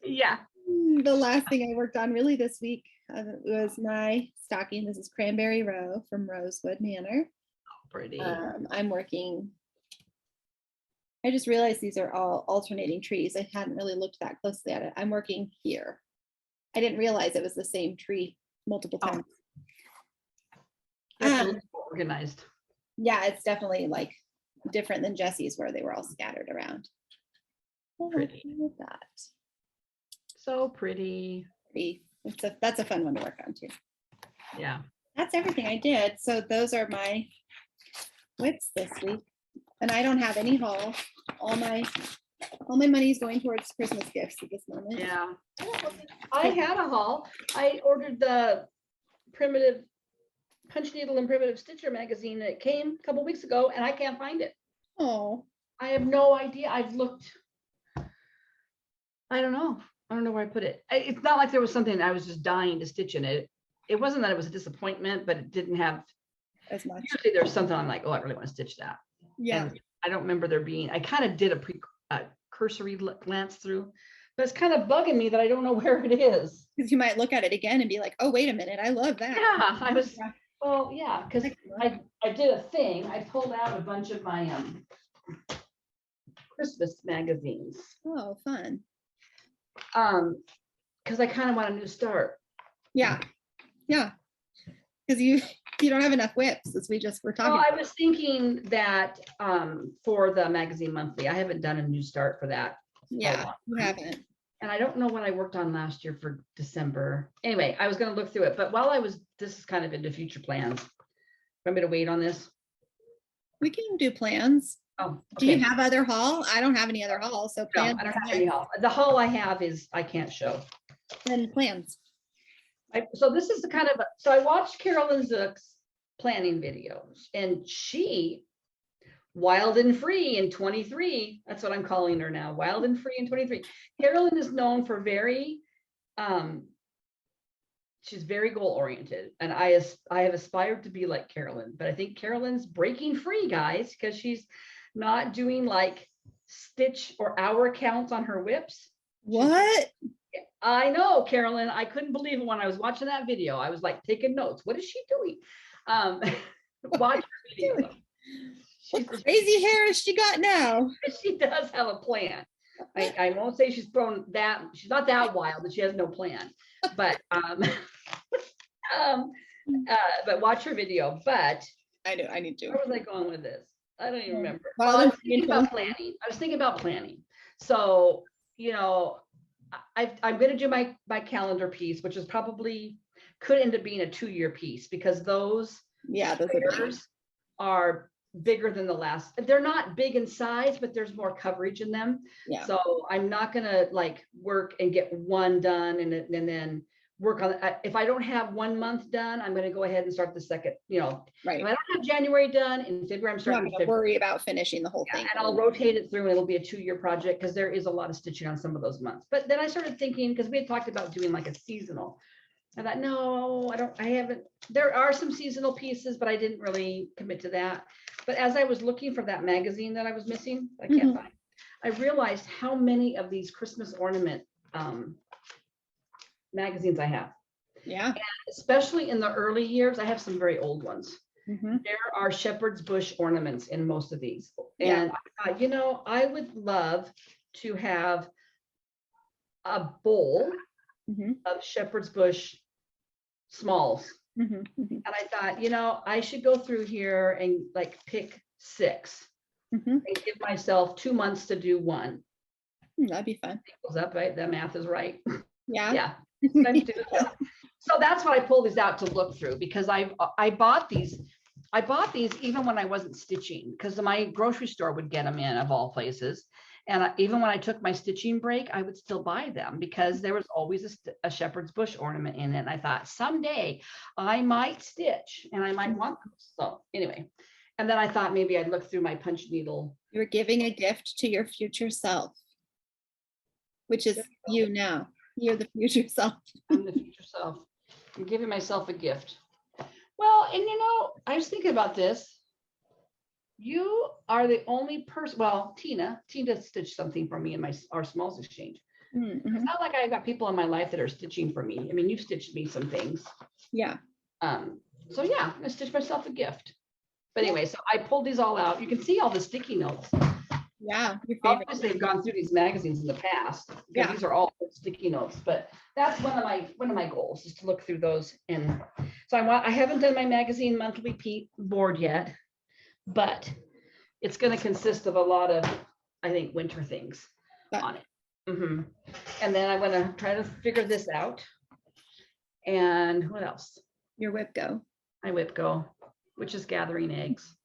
Yeah. The last thing I worked on really this week was my stocking. This is Cranberry Row from Rosewood Manor. Pretty. I'm working. I just realized these are all alternating trees. I hadn't really looked that closely at it. I'm working here. I didn't realize it was the same tree multiple times. That's a little more organized. Yeah, it's definitely like different than Jesse's where they were all scattered around. Pretty. Look at that. So pretty. That's a fun one to work on too. Yeah. That's everything I did. So those are my whips this week. And I don't have any haul. All my money is going towards Christmas gifts at this moment. Yeah. I had a haul. I ordered the primitive punch needle and primitive stitcher magazine. It came a couple weeks ago and I can't find it. Oh, I have no idea. I've looked. I don't know. I don't know where I put it. It's not like there was something I was just dying to stitch in it. It wasn't that it was a disappointment, but it didn't have as much. Usually there's something I'm like, oh, I really want to stitch that. Yeah. And I don't remember there being, I kind of did a cursory glance through, but it's kind of bugging me that I don't know where it is. Because you might look at it again and be like, oh, wait a minute, I love that. Yeah, I was, well, yeah, because I did a thing. I pulled out a bunch of my Christmas magazines. Oh, fun. Because I kind of want a new start. Yeah. Yeah. Because you don't have enough whips, as we just were talking Well, about. I was thinking that for the magazine monthly, I haven't done a new start for that. Yeah, you haven't. And I don't know what I worked on last year for December. Anyway, I was going to look through it, but while this is kind of into future plans. Want me to wait on this? We can do plans. Oh, Do you okay. have other haul? I don't have any other haul, so No, plans. I don't have any haul. The haul I have is I can't show. Then plans. So this is the kind of, so I watched Carolyn Zook's planning videos and she, wild and free in 23, that's what I'm calling her now, wild and free in 23. Carolyn is known for she's very goal oriented and I have aspired to be like Carolyn, but I think Carolyn's breaking free, guys, because she's not doing like stitch or hour counts on her whips. What? I know, Carolyn. I couldn't believe it when I was watching that video. I was like taking notes. What is she doing? Watch her video. What crazy hair has she got now? She does have a plan. I won't say she's thrown that. She's not that wild, but she has no plan. But but watch her video. But I do. I need to. where was I going with this? I don't even remember. Well, I was thinking about planning. I was thinking about planning. So, you know, I'm going to do my calendar piece, which is probably could end up being a 2-year piece because those squares are bigger than the last. They're not big in size, but there's more coverage in them. Yeah. So I'm not going to like work and get one done and then work on if I don't have 1 month done, I'm going to go ahead and start the second, you know, right. If I don't have January done in February, I'm starting to worry about finishing the whole thing. And I'll rotate it through and it'll be a 2-year project because there is a lot of stitching on some of those months. But then I started thinking, because we had talked about doing like a seasonal. I thought, no, I haven't. There are some seasonal pieces, but I didn't really commit to that. But as I was looking for that magazine that I was missing, I can't find. I realized how many of these Christmas ornament magazines I have. Yeah. Especially in the early years, I have some very old ones. Mm-hmm. There are shepherd's bush ornaments in most of these. Yeah. And I thought, you know, I would love to have a bowl Mm-hmm. of shepherd's bush smalls. Mm-hmm. Mm-hmm. And I thought, you know, I should go through here and like pick 6 Mm-hmm. and give myself 2 months to do one. That'd be fun. Equals up, right? That math is right. Yeah. Yeah. So that's why I pulled these out to look through, because I bought these. I bought these even when I wasn't stitching, because my grocery store would get them in, of all places. And even when I took my stitching break, I would still buy them because there was always a shepherd's bush ornament in it. And I thought someday I might stitch and I might want them. So anyway, and then I thought maybe I'd look through my punch needle. You're giving a gift to your future self, which is you now. You're the future self. I'm the future self. I'm giving myself a gift. Well, and you know, I was thinking about this. You are the only person, well, Tina stitched something for me in our smalls exchange. Mm-hmm. It's not like I've got people in my life that are stitching for me. I mean, you've stitched me some things. Yeah. So yeah, I'm gonna stitch myself a gift. But anyway, so I pulled these all out. You can see all the sticky notes. Yeah. Your favorite. Obviously, they've gone through these magazines in the past. Yeah. These are all sticky notes, but that's one of my goals is to look through those. And so I haven't done my magazine monthly board yet, but it's going to consist of a lot of, I think, winter things on it. Mm-hmm. And then I'm going to try to figure this out. And what else? Your whip go. My whip go, which is gathering eggs,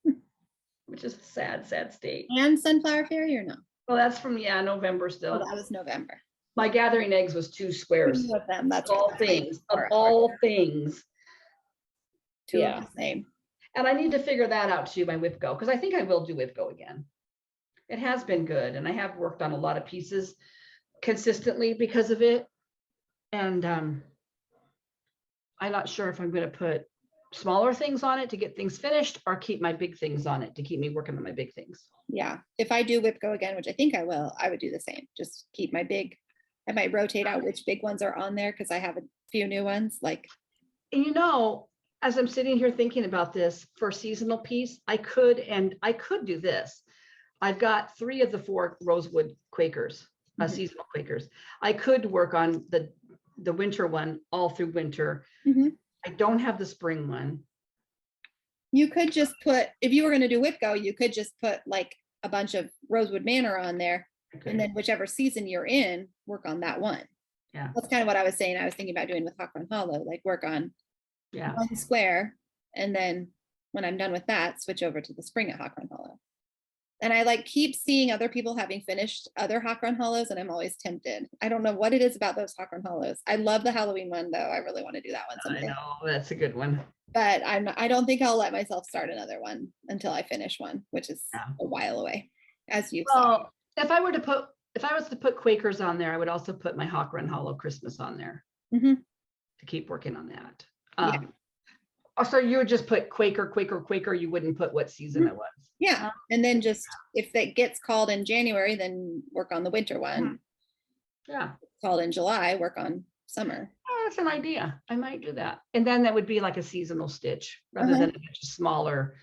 which is a sad, sad state. And Sunflower Fairy or no? Well, that's from, November still. Oh, that was November. My gathering eggs was 2 squares. Of them. That's Of all things. Of all things. Two of the same. And I need to figure that out too, my whip go, because I think I will do whip go again. It has been good, and I have worked on a lot of pieces consistently because of it. And I'm not sure if I'm going to put smaller things on it to get things finished, or keep my big things on it to keep me working on my big things. Yeah. If I do whip go again, which I think I will, I would do the same. Just keep my big. I might rotate out which big ones are on there because I have a few new ones. Like, and you know, as I'm sitting here thinking about this for a seasonal piece, I could do this. I've got 3 of the 4 rosewood Quakers, seasonal Quakers. I could work on the winter one all through winter. mm-hmm. I don't have the spring one. You could just put, if you were going to do whip go, you could just put like a bunch of Rosewood Manor on there. Okay. And then whichever season you're in, work on that one. Yeah. That's kind of what I was saying. I was thinking about doing with Hawk Run Hollow, like work on one square. And then when I'm done with that, switch over to the spring at Hawk Run Hollow. And I like keep seeing other people having finished other Hawk Run Hollows, and I'm always tempted. I don't know what it is about those Hawk Run Hollows. I love the Halloween one though. I really want to do that one someday. I know, that's a good one. But I don't think I'll let myself start another one until I finish one, which is a while away, as you saw. If I was to put Quakers on there, I would also put my Hawk Run Hollow Christmas on there to keep working on that. So you would just put Quaker. You wouldn't put what season it was. Yeah. And then just, if it gets called in January, then work on the winter one. Yeah. Called in July, work on summer. Oh, that's an idea. I might do that. And then that would be like a seasonal stitch rather than a bunch of smaller.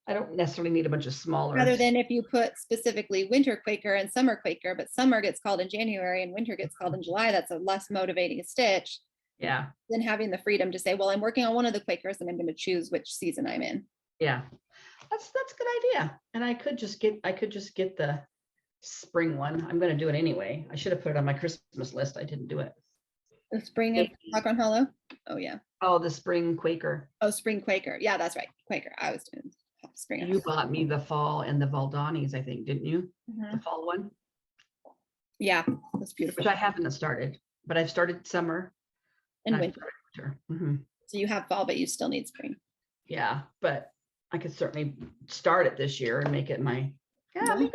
I don't necessarily need a bunch of smaller. Rather than if you put specifically winter Quaker and summer Quaker, but summer gets called in January and winter gets called in July, that's a less motivating stitch. Yeah. Than having the freedom to say, well, I'm working on one of the Quakers and I'm going to choose which season I'm in. Yeah. That's a good idea. And I could just get the spring one. I'm going to do it anyway. I should have put it on my Christmas list. I didn't do it. The spring of Hawk Run Hollow? Oh yeah. Oh, the spring Quaker. Oh, spring Quaker. Yeah, that's right. Quaker. I was doing spring. You bought me the fall and the Valdanis, I think, didn't you? The fall one. Yeah, that's beautiful. Which I haven't started, but I've started summer and winter. Mm-hmm. So you have fall, but you still need spring. Yeah, but I could certainly start it this year and make it my. Yeah, I like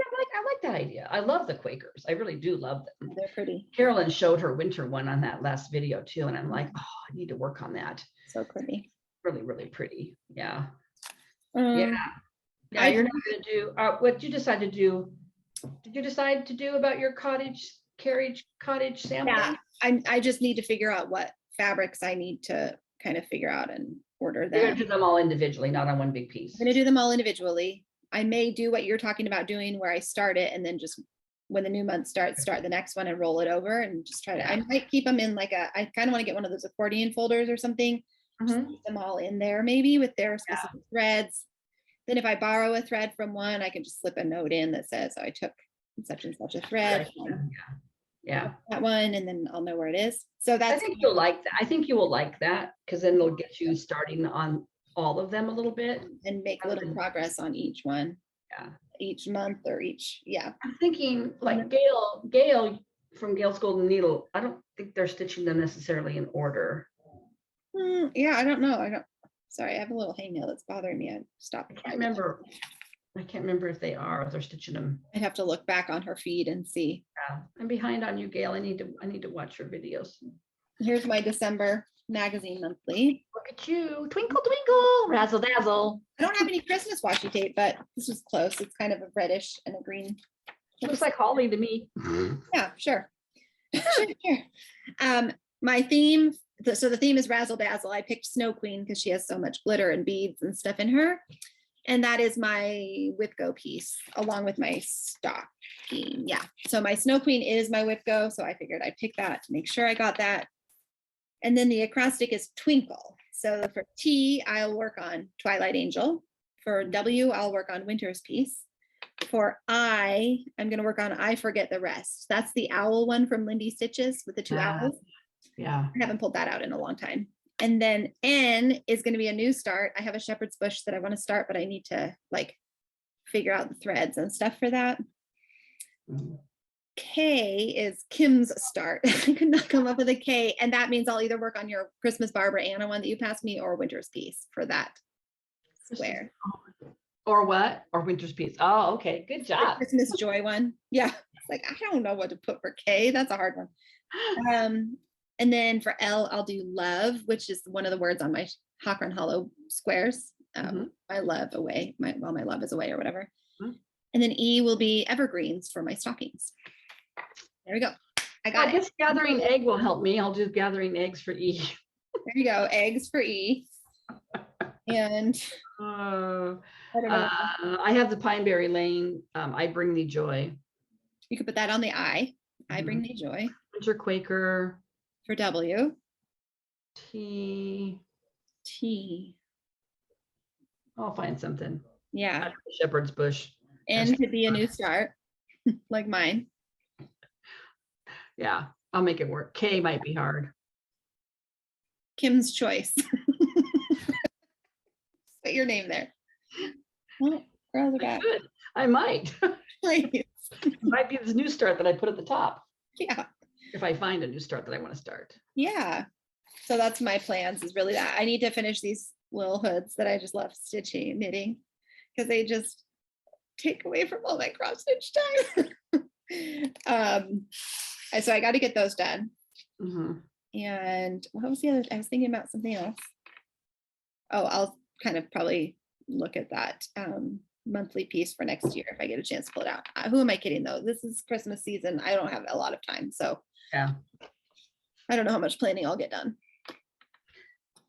that idea. I love the Quakers. I really do love them. They're pretty. Carolyn showed her winter one on that last video too, and I'm like, oh, I need to work on that. So pretty. Really, really pretty. Yeah. Yeah. You're not gonna do what you decide to do Did you decide to do about your cottage sampling? Yeah, I just need to figure out what fabrics I need to kind of figure out and order You're them. gonna do them all individually, not on one big piece. I'm gonna do them all individually. I may do what you're talking about doing, where I start it and then just when the new month starts, start the next one and roll it over and just try to. I might keep them in like I kind of want to get one of those accordion folders or something. Just keep them all in there, maybe with their specific threads. Then if I borrow a thread from one, I can just slip a note in that says, I took such and such a thread. Yeah. That one, and then I'll know where it is. So that's. I think you'll like that. I think you will like that because then it'll get you starting on all of them a little bit and make little progress on each one. Yeah. Each month or each. Yeah. I'm thinking like Gail from Gail's Golden Needle. I don't think they're stitching them necessarily in order. Yeah, I don't know. Sorry, I have a little hangnail that's bothering me. I stopped. I can't remember if they are, if they're stitching them. I'd have to look back on her feed and see. Yeah, I'm behind on you, Gail. I need to watch your videos. Here's my December magazine monthly. Look at you, twinkle twinkle, razzle dazzle. I don't have any Christmas washi tape, but this is close. It's kind of a reddish and a green. Looks like holly to me. Yeah, sure. Sure. My theme. So the theme is razzle dazzle. I picked Snow Queen because she has so much glitter and beads and stuff in her. And that is my Whip Go piece along with my stocking. Yeah. So my Snow Queen is my Whip Go. So I figured I'd pick that to make sure I got that. And then the acrostic is Twinkle. So for T, I'll work on Twilight Angel. For W, I'll work on Winter's Piece. For I, I'm going to work on I Forget the Rest. That's the owl one from Lindy Stitches with the two owls. Yeah. I haven't pulled that out in a long time. And then N is going to be a new start. I have a shepherd's bush that I want to start, but I need to like figure out the threads and stuff for that. K is Kim's start. I could not come up with a K. And that means I'll either work on your Christmas Barbara Anna one that you passed me or Winter's Piece for that square. Or what? Or Winter's Piece. Oh, okay. Good job. The Christmas Joy one. Yeah. It's like, I don't know what to put for K. That's a hard one. And then for L, I'll do love, which is one of the words on my Hawk-Run Hollow squares. My love away, my love is away or whatever. And then E will be evergreens for my stockings. There we go. I got it. I guess gathering egg will help me. I'll do gathering eggs for E. There you go. Eggs for E. And I have the Pineberry Lane. I Bring Thee Joy. You could put that on the I. I Bring Thee Joy. Winter Quaker. For W. T. I'll find something. Yeah. Shepherd's Bush. And could be a new start, like mine. Yeah, I'll make it work. K might be hard. Kim's Choice. Put your name there. Well, girls are back. Good. I might. Please. It might be this new start that I put at the top. Yeah. If I find a new start that I want to start. Yeah. So that's my plans is really that. I need to finish these little hoods that I just left knitting because they just take away from all my cross stitch time. So I got to get those done. And what was the other? I was thinking about something else. Oh, I'll kind of probably look at that monthly piece for next year if I get a chance to pull it out. Who am I kidding though? This is Christmas season. I don't have a lot of time, so yeah, I don't know how much planning I'll get done.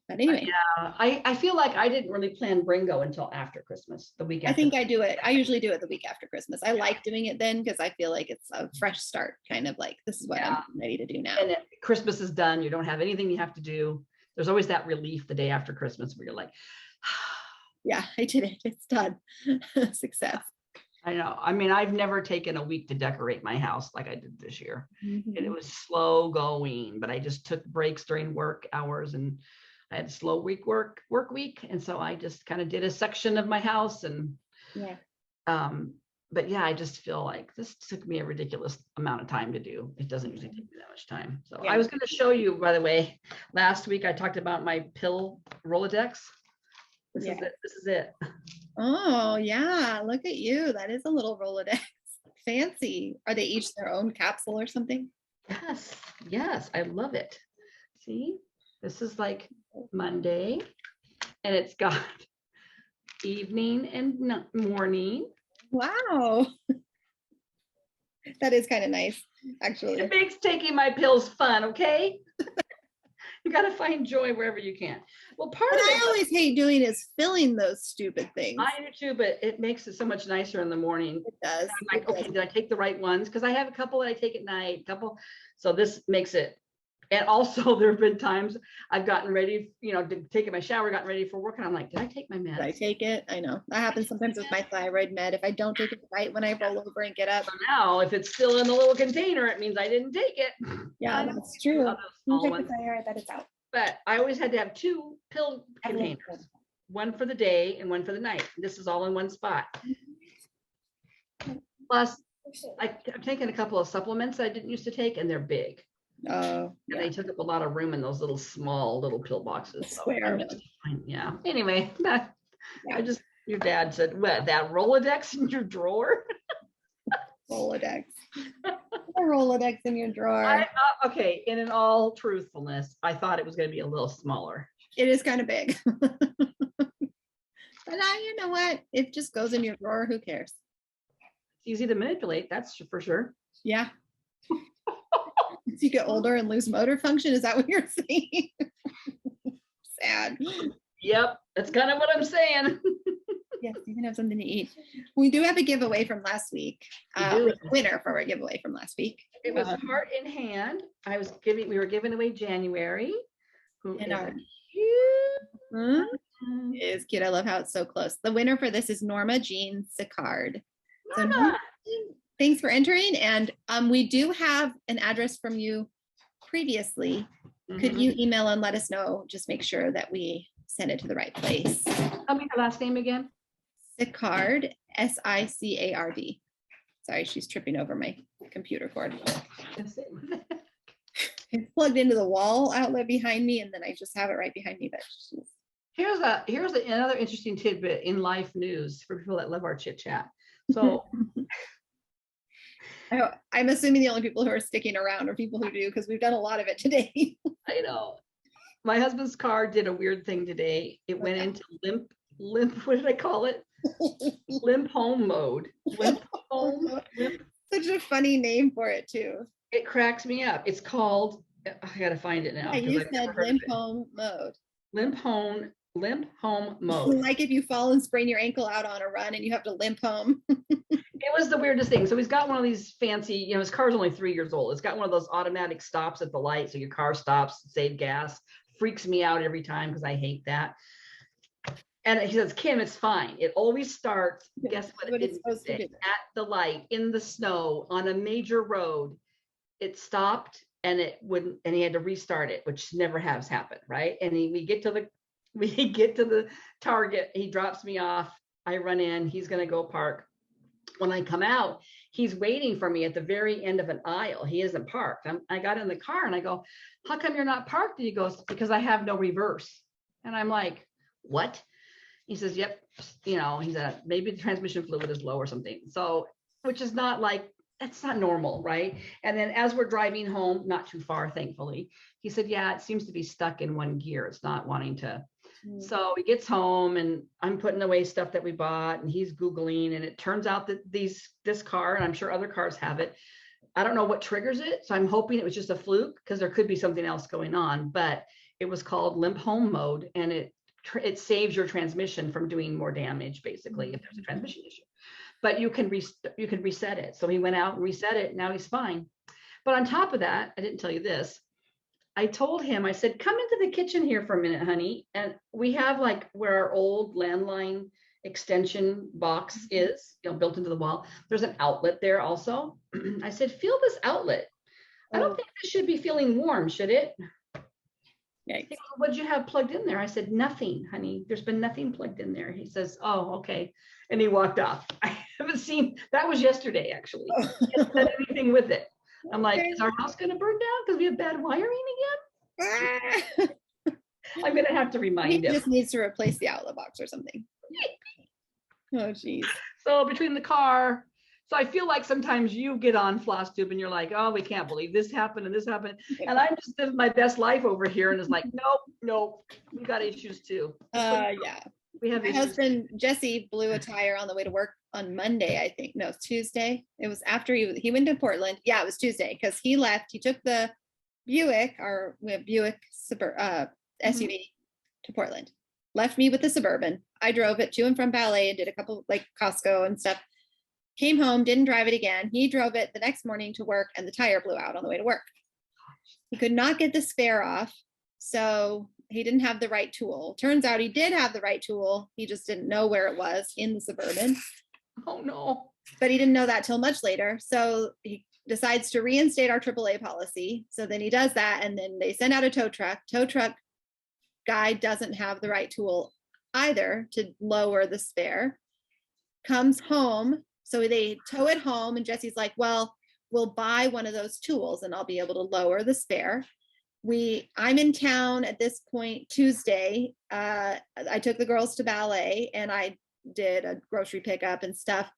But anyway, yeah, I feel like I didn't really plan Bringo until after Christmas, the week after. I think I do it. I usually do it the week after Christmas. I like doing it then because I feel like it's a fresh start, kind of like this is what I'm ready to do now. And Christmas is done. You don't have anything you have to do. There's always that relief the day after Christmas where you're like, yeah, I did it. It's done. Success. I know. I mean, I've never taken a week to decorate my house like I did this year. And it was slow going, but I just took breaks during work hours and I had a slow work week. And so I just kind of did a section of my house and but yeah, I just feel like this took me a ridiculous amount of time to do. It doesn't usually take me that much time. So I was going to show you, by the way, last week I talked about my pill Rolodex. This is it. Oh yeah, look at you. That is a little Rolodex. Fancy. Are they each their own capsule or something? Yes, I love it. See, this is like Monday, and it's got evening and morning. Wow. That is kind of nice, actually. It makes taking my pills fun, okay? You got to find joy wherever you can. Well, part What of I it, always hate doing is filling those stupid things. I do too, but it makes it so much nicer in the morning. It does. I'm like, okay, did I take the right ones? Because I have a couple that I take at night, couple. So this makes it. And also there have been times I've gotten ready, taking my shower, gotten ready for work. And I'm like, did I take my meds? Did I take it? I know. That happens sometimes with my thyroid med. If I don't take it right when I roll over and get up. So now if it's still in the little container, it means I didn't take it. Yeah, that's true. Those small Check ones. the thyroid, I bet it's out. But I always had to have 2 pill containers, one for the day and one for the night. This is all in one spot. Plus, I've taken a couple of supplements I didn't used to take, and they're big. Oh, And they took up a lot of room in those little small little pill boxes. So square. yeah. Anyway, your dad said, what, that Rolodex in your drawer? Rolodex. A Rolodex in your drawer. Okay. And in all truthfulness, I thought it was going to be a little smaller. It is kind of big. But now you know what? It just goes in your drawer. Who cares? It's easy to manipulate. That's for sure. Yeah. As you get older and lose motor function, is that what you're saying? Sad. Yep. That's kind of what I'm saying. Yes, you can have something to eat. We do have a giveaway from last week. Winner for our giveaway from last week. It was Heart in Hand. We were giving away January. Who is cute. I love how it's so close. The winner for this is Norma Jean Sicard. So Norma. Thanks for entering. And we do have an address from you previously. Could you email and let us know? Just make sure that we send it to the right place. Tell me her last name again. Sicard, Sicard. Sorry, she's tripping over my computer cord. It's plugged into the wall outlet behind me, and then I just have it right behind me. But here's another interesting tidbit in life news for people that love our chit chat. So I'm assuming the only people who are sticking around are people who do, because we've done a lot of it today. I know. My husband's car did a weird thing today. It went into limp, what did I call it? Limp home mode. Limp home. Such a funny name for it too. It cracks me up. It's called, I gotta find it now. You said limp home mode. Limp home mode. Like if you fall and sprain your ankle out on a run and you have to limp home. It was the weirdest thing. So he's got one of these fancy, his car's only 3 years old. It's got one of those automatic stops at the light. So your car stops, save gas. Freaks me out every time because I hate that. And he says, Kim, it's fine. It always starts. Guess what it's supposed to do? At the light, in the snow, on a major road. It stopped and it wouldn't, and he had to restart it, which never has happened, right? And we get to the target. He drops me off. I run in. He's going to go park. When I come out, he's waiting for me at the very end of an aisle. He isn't parked. I got in the car and I go, how come you're not parked? And he goes, because I have no reverse. And I'm like, what? He says, yep. He said, maybe the transmission fluid is low or something. So, which is not like, that's not normal, right? And then as we're driving home, not too far, thankfully, he said, yeah, it seems to be stuck in one gear. It's not wanting to. So he gets home and I'm putting away stuff that we bought and he's Googling, and it turns out that this car, and I'm sure other cars have it. I don't know what triggers it. So I'm hoping it was just a fluke because there could be something else going on, but it was called limp home mode, and it saves your transmission from doing more damage, basically, if there's a transmission issue. But you can reset it. So he went out and reset it. Now he's fine. But on top of that, I didn't tell you this. I told him, I said, come into the kitchen here for a minute, honey. And we have like where our old landline extension box is, built into the wall. There's an outlet there also. I said, feel this outlet. I don't think this should be feeling warm, should it? Yeah. What did you have plugged in there? I said, nothing, honey. There's been nothing plugged in there. He says, oh, okay. And he walked off. I haven't seen, that was yesterday, actually. He hasn't done anything with it. I'm like, is our house going to burn down because we have bad wiring again? I'm going to have to remind him. He just needs to replace the outlet box or something. Oh, geez. So between the car, so I feel like sometimes you get on Flosstube and you're like, oh, we can't believe this happened and this happened. And I'm just living my best life over here. And it's like, nope, we got issues too. Yeah. We have My issues. husband, Jesse, blew a tire on the way to work on Monday, I think. No, it's Tuesday. It was after he went to Portland. Yeah, it was Tuesday because he left. He took the Buick, we have Buick SUV to Portland. Left me with the Suburban. I drove it to and from ballet and did a couple like Costco and stuff. Came home, didn't drive it again. He drove it the next morning to work and the tire blew out on the way to work. He could not get the spare off. So he didn't have the right tool. Turns out he did have the right tool. He just didn't know where it was in the Suburban. Oh no. But he didn't know that till much later. So he decides to reinstate our AAA policy. So then he does that. And then they send out a tow truck. Tow truck guy doesn't have the right tool either to lower the spare. Comes home. So they tow it home. And Jesse's like, well, we'll buy one of those tools and I'll be able to lower the spare. I'm in town at this point Tuesday. I took the girls to ballet and I did a grocery pickup and stuff.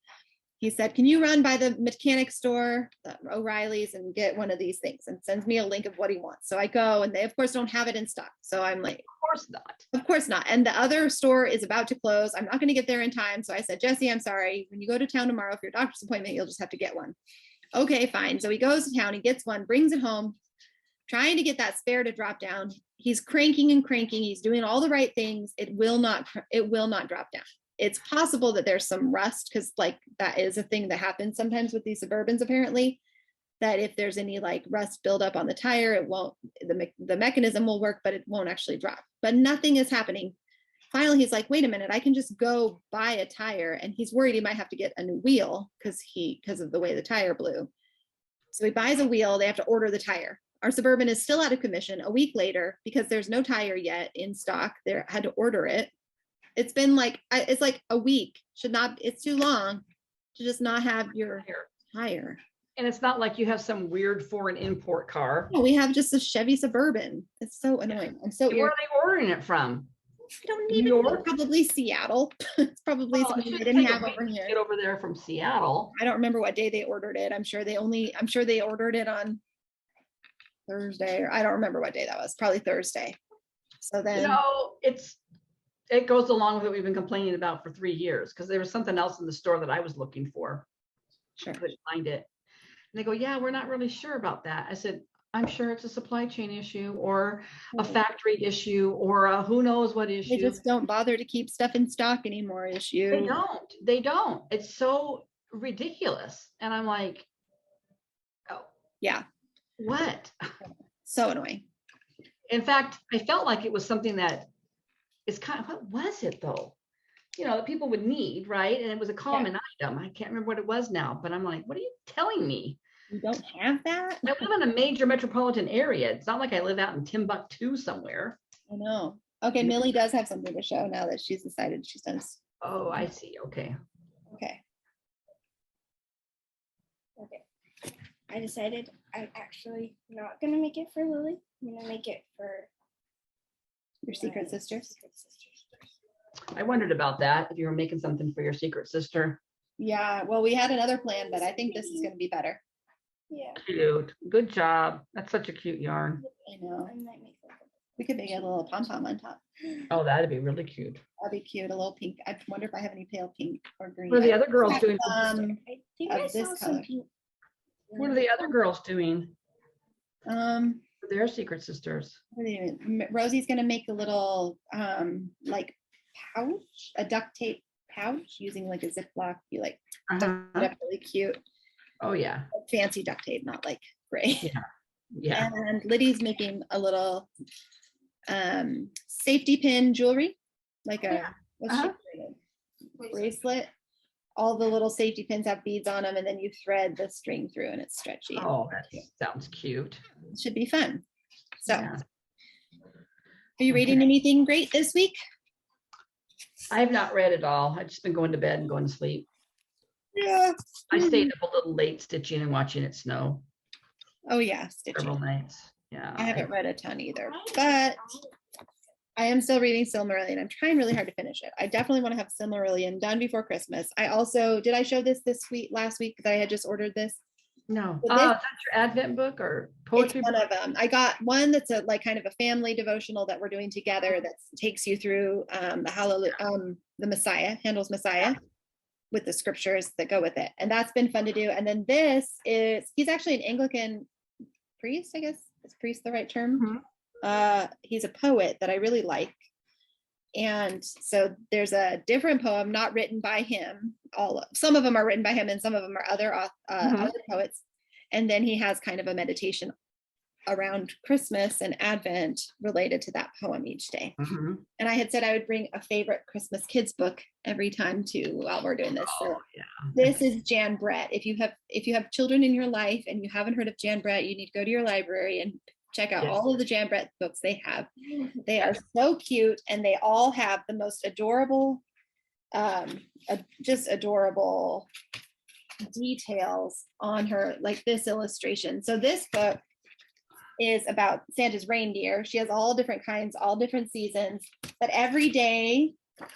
He said, can you run by the mechanic store, O'Reilly's, and get one of these things, and sends me a link of what he wants. So I go and they of course don't have it in stock. So I'm like, of course not. And the other store is about to close. I'm not going to get there in time. So I said, Jesse, I'm sorry. When you go to town tomorrow for your doctor's appointment, you'll just have to get one. Okay, fine. So he goes to town, he gets one, brings it home, trying to get that spare to drop down. He's cranking and cranking. He's doing all the right things. It will not drop down. It's possible that there's some rust because like that is a thing that happens sometimes with these Suburbans, apparently, that if there's any like rust buildup on the tire, it won't, the mechanism will work, but it won't actually drop. But nothing is happening. Finally, he's like, wait a minute, I can just go buy a tire. And he's worried he might have to get a new wheel because of the way the tire blew. So he buys a wheel. They have to order the tire. Our Suburban is still out of commission a week later because there's no tire yet in stock. They had to order it. It's been like, it's like a week. It's too long to just not have your tire. And it's not like you have some weird foreign import car. No, we have just a Chevy Suburban. It's so annoying. I'm so Where are they ordering it from? I don't even know. Probably Seattle. It's probably something they didn't have over here. Get over there from Seattle. I don't remember what day they ordered it. I'm sure they ordered it on Thursday, or I don't remember what day that was. Probably Thursday. So then, it goes along with what we've been complaining about for 3 years because there was something else in the store that I was looking for. Sure. Couldn't find it. And they go, yeah, we're not really sure about that. I said, I'm sure it's a supply chain issue or a factory issue or a who knows what issue. They just don't bother to keep stuff in stock anymore issue. They don't. It's so ridiculous. And I'm like, oh. Yeah. What? So annoying. In fact, I felt like it was something that is kind of, what was it though? That people would need, right? And it was a common item. I can't remember what it was now, but I'm like, what are you telling me? You don't have that? I live in a major metropolitan area. It's not like I live out in Timbuktu somewhere. I know. Okay, Millie does have something to show now that she's decided she's done. Oh, I see. Okay. I decided I'm actually not going to make it for Lily. I'm going to make it for your secret sisters. I wondered about that, if you were making something for your secret sister. Yeah, well, we had another plan, but I think this is going to be better. Yeah. Cute. Good job. That's such a cute yarn. I know. We could make a little pom-pom on top. Oh, that'd be really cute. That'd be cute. A little pink. I wonder if I have any pale pink or green. What are the other girls doing? I think I saw some pink. What are the other girls doing? For their secret sisters. Rosie's gonna make a little like pouch, a duct tape pouch using like a Ziploc. You like really cute. Oh yeah. Fancy duct tape, not like gray. Yeah. And Liddy's making a little safety pin jewelry, like bracelet. All the little safety pins have beads on them, and then you thread the string through, and it's stretchy. Oh, that sounds cute. It should be fun. So, are you reading anything great this week? I have not read at all. I've just been going to bed and going to sleep. Yeah. I stayed up a little late stitching and watching it snow. Oh yeah, stitching. Several nights. Yeah. I haven't read a ton either, but I am still reading Silmarillion. I'm trying really hard to finish it. I definitely want to have Silmarillion done before Christmas. I also, did I show this week, last week, because I had just ordered this? No. So this- Is that your Advent book or It's poetry one book? of them. I got one that's a like kind of a family devotional that we're doing together that takes you through the Hallelujah, the Messiah, Handel's Messiah, with the scriptures that go with it. And that's been fun to do. And then this is, he's actually an Anglican priest, I guess. Is priest the right term? He's a poet that I really like. And so there's a different poem not written by him. Some of them are written by him and some of them are other poets. And then he has kind of a meditation around Christmas and Advent related to that poem each day. And I had said I would bring a favorite Christmas kids book every time too while we're doing this. So this is Jan Brett. If you have children in your life and you haven't heard of Jan Brett, you need to go to your library and check out all of the Jan Brett books they have. They are so cute and they all have the most adorable, just adorable details on her, like this illustration. So this book is about Santa's reindeer. She has all different kinds, all different seasons, but every day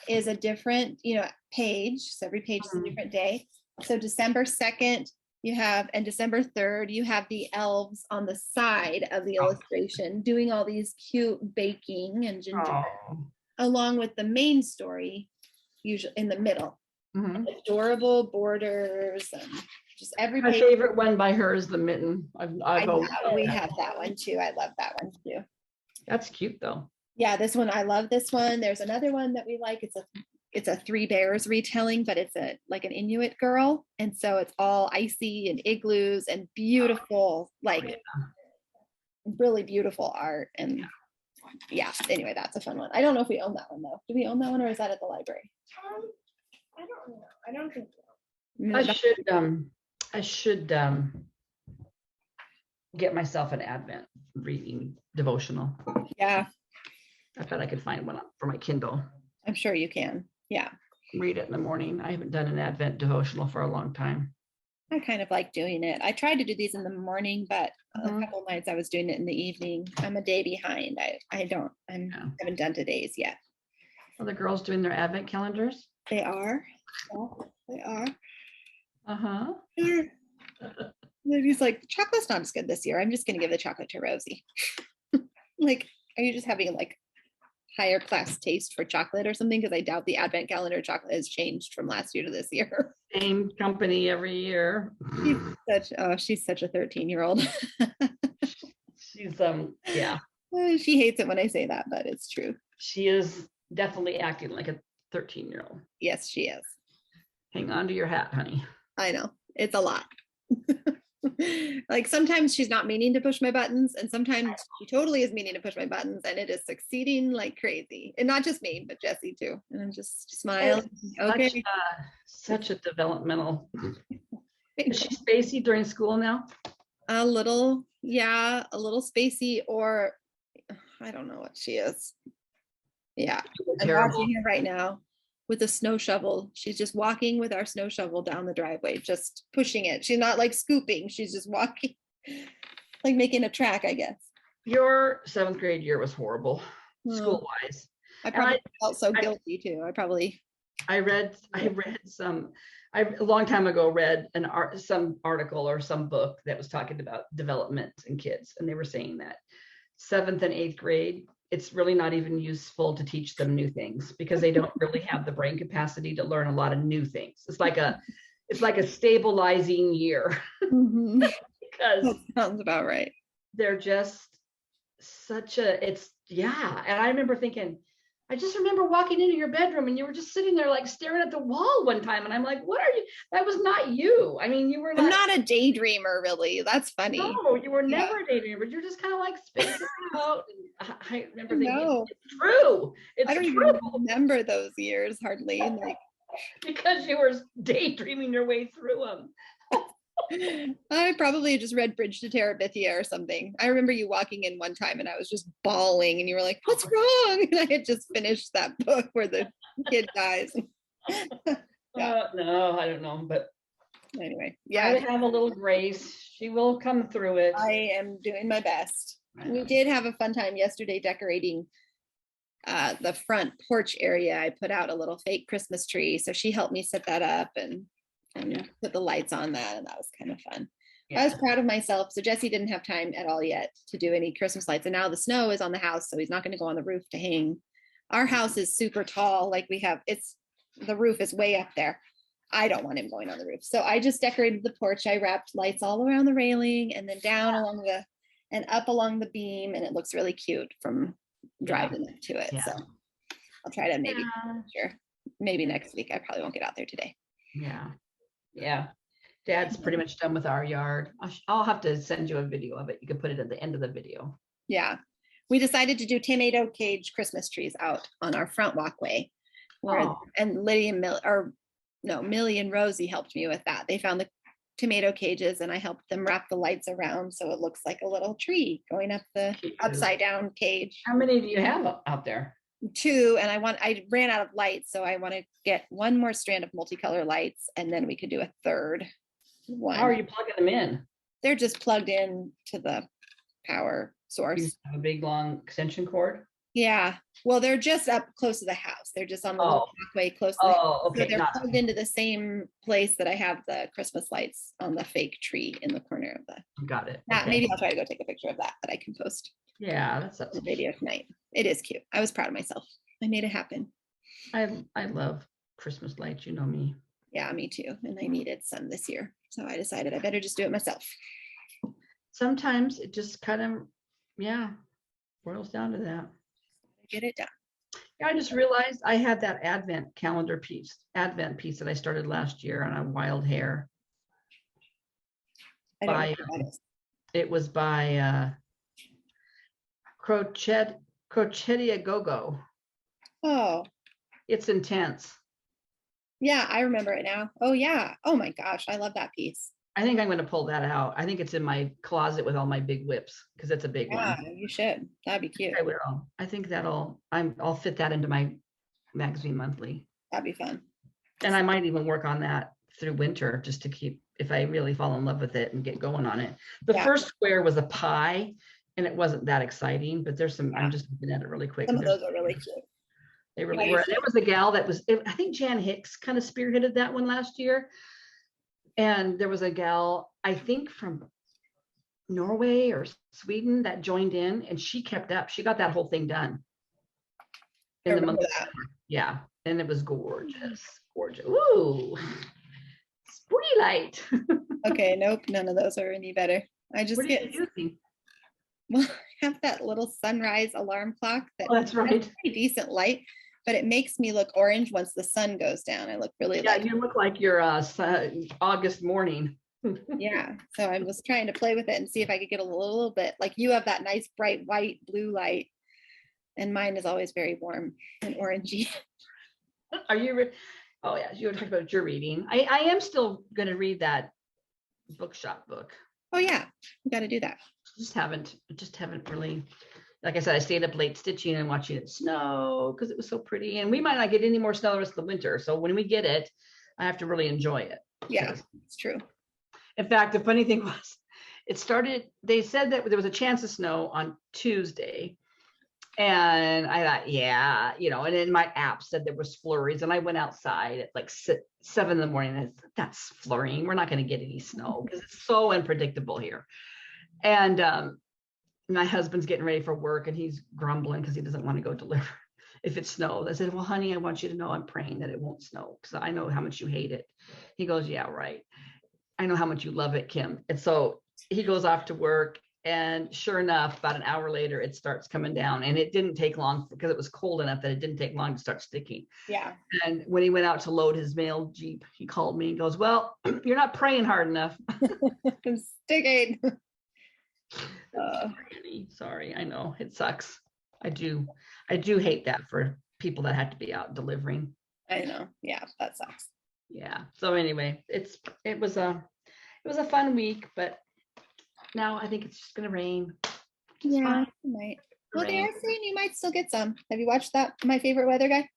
is a different, page. So every page is a different day. So December 2nd, you have, and December 3rd, you have the elves on the side of the illustration doing all these cute baking and gingerbread, along with the main story, usually in the middle. Adorable borders and just every My page. favorite one by her is the mitten. We have that one too. I love that one too. That's cute though. Yeah, this one, I love this one. There's another one that we like. It's a Three Bears retelling, but it's like an Inuit girl. And so it's all icy and igloos and beautiful, really beautiful art. And anyway, that's a fun one. I don't know if we own that one though. Do we own that one or is that at the library? I don't know. I don't think so. I should get myself an Advent reading devotional. Yeah. I bet I could find one for my Kindle. I'm sure you can. Yeah. Read it in the morning. I haven't done an Advent devotional for a long time. I kind of like doing it. I tried to do these in the morning, but a couple of nights I was doing it in the evening. I'm a day behind. I haven't done today's yet. Are the girls doing their Advent calendars? They are. Yeah, they are. He's like, chocolate's not as good this year. I'm just going to give the chocolate to Rosie. Like, are you just having like higher class taste for chocolate or something? Because I doubt the Advent calendar chocolate has changed from last year to this year. Same company every year. She's such a 13-year-old. She's yeah. She hates it when I say that, but it's true. She is definitely acting like a 13-year-old. Yes, she is. Hang on to your hat, honey. I know. It's a lot. Like sometimes she's not meaning to push my buttons and sometimes she totally is meaning to push my buttons and it is succeeding like crazy. And not just me, but Jessie too. And I'm just smiling. Okay. Such a developmental. Is she spacey during school now? A little spacey, or I don't know what she is. Yeah. I'm watching her right now with a snow shovel. She's just walking with our snow shovel down the driveway, just pushing it. She's not like scooping. She's just walking, like making a track, I guess. Your 7th grade year was horrible, school-wise. I probably felt so guilty too. I read a long time ago read some article or some book that was talking about development in kids, and they were saying that 7th and 8th grade, it's really not even useful to teach them new things because they don't really have the brain capacity to learn a lot of new things. It's like a stabilizing year. Because that sounds about right. They're just and I remember thinking, I just remember walking into your bedroom and you were just sitting there like staring at the wall one time. And I'm like, what are you? That was not you. I mean, you were I'm not a daydreamer, really. That's funny. No, you were never a daydreamer. You're just kind of like spacing out. And I remember thinking, it's true. I don't even remember those years hardly. Like, because you were daydreaming your way through them. I probably just read Bridge to Terabithia or something. I remember you walking in one time and I was just bawling and you were like, what's wrong? And I had just finished that book where the kid dies. No, I don't know. But anyway, I have a little grace. She will come through it. I am doing my best. We did have a fun time yesterday decorating the front porch area. I put out a little fake Christmas tree. So she helped me set that up and put the lights on that, and that was kind of fun. I was proud of myself. So Jesse didn't have time at all yet to do any Christmas lights. And now the snow is on the house, so he's not going to go on the roof to hang. Our house is super tall. Like the roof is way up there. I don't want him going on the roof. So I just decorated the porch. I wrapped lights all around the railing and then down along and up along the beam. And it looks really cute from driving up to it. Yeah. So I'll try to maybe next week. I probably won't get out there today. Yeah. Yeah. Dad's pretty much done with our yard. I'll have to send you a video of it. You can put it at the end of the video. Yeah. We decided to do tomato cage Christmas trees out on our front walkway. And Millie and Rosie helped me with that. They found the tomato cages and I helped them wrap the lights around so it looks like a little tree going up the upside down cage. How many do you have out there? 2, and I ran out of lights, so I want to get one more strand of multicolor lights and then we could do a third one. How are you plugging them in? They're just plugged in to the power source. You have a big long extension cord? Yeah. Well, they're just up close to the house. They're just on the little walkway close to the house. Okay. So they're plugged into the same place that I have the Christmas lights on the fake tree in the corner of the. Got it. Maybe I'll try to go take a picture of that I can post. Yeah, that's the video tonight. It is cute. I was proud of myself. I made it happen. I love Christmas lights. You know me. Yeah, me too. And I needed some this year. So I decided I better just do it myself. Sometimes it just kind of, boils down to that. Get it done. Yeah, I just realized I had that Advent piece that I started last year on a wild hair. It was by Crochetia Go-Go. Oh. It's intense. Yeah, I remember it now. Oh yeah. Oh my gosh, I love that piece. I think I'm going to pull that out. I think it's in my closet with all my big whips because it's a big one. Yeah, you should. That'd be cute. I will. I think I'll fit that into my magazine monthly. That'd be fun. And I might even work on that through winter just to keep, if I really fall in love with it and get going on it. The first square was a pie and it wasn't that exciting, but there's some, I'm just looking at it really quick. Some of those are really cute. They really were. There was a gal that was, I think Jan Hicks kind of spearheaded that one last year. And there was a gal, I think from Norway or Sweden that joined in and she kept up. She got that whole thing done. In the month of December. Yeah. And it was gorgeous. Gorgeous. Ooh. Sporty light. Okay, nope. None of those are any better. I just well, I have that little sunrise alarm clock that's right. That's pretty decent light, but it makes me look orange once the sun goes down. I look really you look like your August morning. Yeah. So I was trying to play with it and see if I could get a little bit, like you have that nice bright white blue light and mine is always very warm and orangey. Are you oh yeah, you were talking about your reading. I am still going to read that bookshop book. Oh yeah, we got to do that. Just haven't really, like I said, I stayed up late stitching and watching it snow because it was so pretty. And we might not get any more snow the rest of the winter. So when we get it, I have to really enjoy it. Yeah, it's true. In fact, the funny thing was, they said that there was a chance of snow on Tuesday. And I thought, and then my app said there was flurries. And I went outside at like 7 in the morning. And I said, that's flurrying. We're not going to get any snow because it's so unpredictable here. And my husband's getting ready for work and he's grumbling because he doesn't want to go deliver if it snows. I said, well, honey, I want you to know I'm praying that it won't snow because I know how much you hate it. He goes, yeah, right. I know how much you love it, Kim. And so he goes off to work. And sure enough, about an hour later, it starts coming down. And it didn't take long because it was cold enough that it didn't take long to start sticking. Yeah. And when he went out to load his mail Jeep, he called me and goes, well, you're not praying hard enough. I'm sticking. Sorry, I know it sucks. I do hate that for people that have to be out delivering. I know. Yeah, that sucks. Yeah. So anyway, it was a fun week, but now I think it's just gonna rain. Yeah, it might. Well, they are saying you might still get some. Have you watched that My Favorite Weather Guy?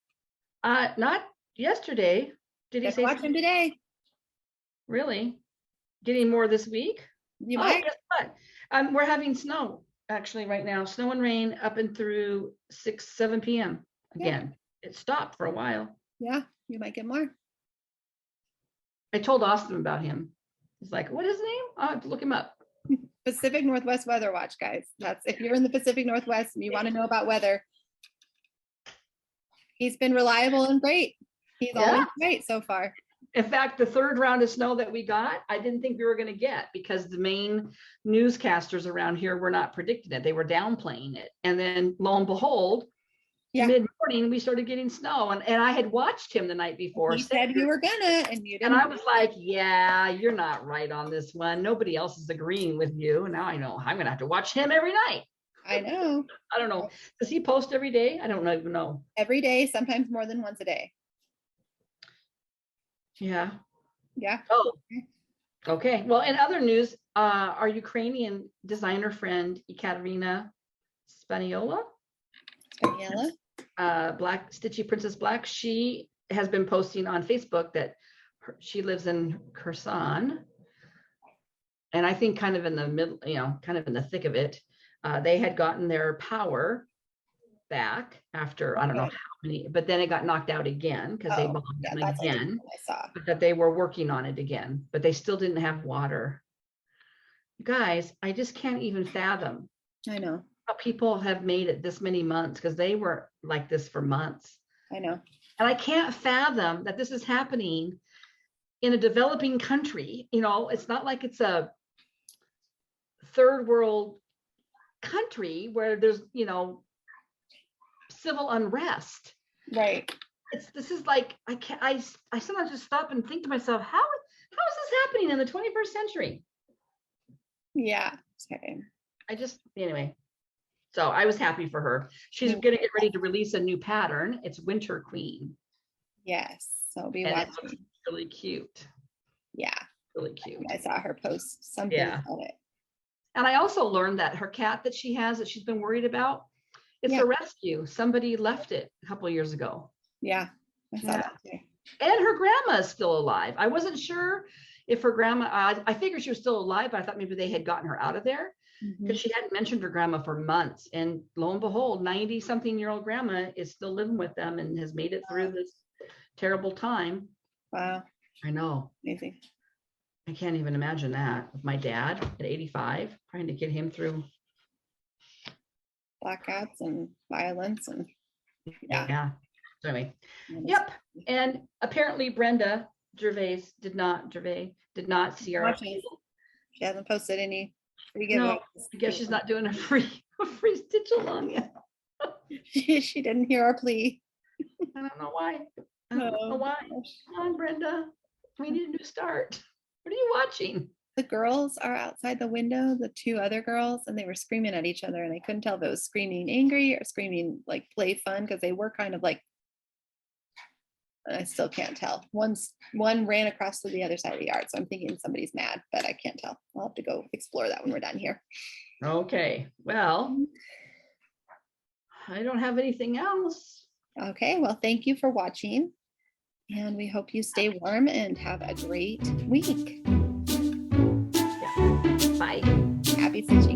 Not yesterday. Did he say watch him today? Really? Getting more this week? You might. Guess what? We're having snow actually right now. Snow and rain up and through 7 p.m. again. Yeah. It stopped for a while. Yeah, you might get more. I told Austin about him. It's like, what is his name? I'll have to look him up. Pacific Northwest Weather Watch, guys. That's if you're in the Pacific Northwest and you want to know about weather. He's been reliable and great. He's always great so far. In fact, the third round of snow that we got, I didn't think we were going to get because the main newscasters around here were not predicting it. They were downplaying it. And then lo and behold, mid-morning, we started getting snow. And I had watched him the night before. He said you were gonna, and you didn't. And I was like, yeah, you're not right on this one. Nobody else is agreeing with you. Now I know I'm going to have to watch him every night. I know. I don't know. Does he post every day? I don't even know. Every day, sometimes more than once a day. Yeah. Yeah. Oh, okay. Well, in other news, our Ukrainian designer friend, Ekaterina Spaniola, Black Stitchy Princess Black, she has been posting on Facebook that she lives in Kherson. And I think kind of in the middle, kind of in the thick of it, they had gotten their power back after, I don't know how many, but then it got knocked out again because they bombed them again. I saw. But that they were working on it again, but they still didn't have water. Guys, I just can't even fathom. I know. How people have made it this many months because they were like this for months. I know. And I can't fathom that this is happening in a developing country. It's not like it's a third world country where there's, civil unrest. Right. This is like, I sometimes just stop and think to myself, how is this happening in the 21st century? Yeah. Same. Anyway. So I was happy for her. She's going to get ready to release a new pattern. It's Winter Queen. Yes. So I'll be and watching. It looks really cute. Yeah. Really cute. I saw her post something about it. And I also learned that her cat that she has that she's been worried about, it's a rescue. Somebody left it a couple of years ago. Yeah. I saw that too. And her grandma is still alive. I wasn't sure if her grandma, I figured she was still alive, but I thought maybe they had gotten her out of there. Because she hadn't mentioned her grandma for months. And lo and behold, 90-something-year-old grandma is still living with them and has made it through this terrible time. Wow. I know. Amazing. I can't even imagine that with my dad at 85, trying to get him through blackouts and violence and yeah. So anyway, yep. And apparently Brenda Gervais did not see our. She hasn't posted any. No, I guess she's not doing a free stitch along yet. She didn't hear our plea. I don't know why. Come on, Brenda. We need a new start. What are you watching? The girls are outside the window, the two other girls, and they were screaming at each other, and I couldn't tell if it was screaming angry or screaming like play fun because they were kind of like. I still can't tell. One ran across to the other side of the yard, so I'm thinking somebody's mad, but I can't tell. I'll have to go explore that when we're done here. Okay. Well, I don't have anything else. Okay. Well, thank you for watching, and we hope you stay warm and have a great week. Yeah. Bye. Happy stitching.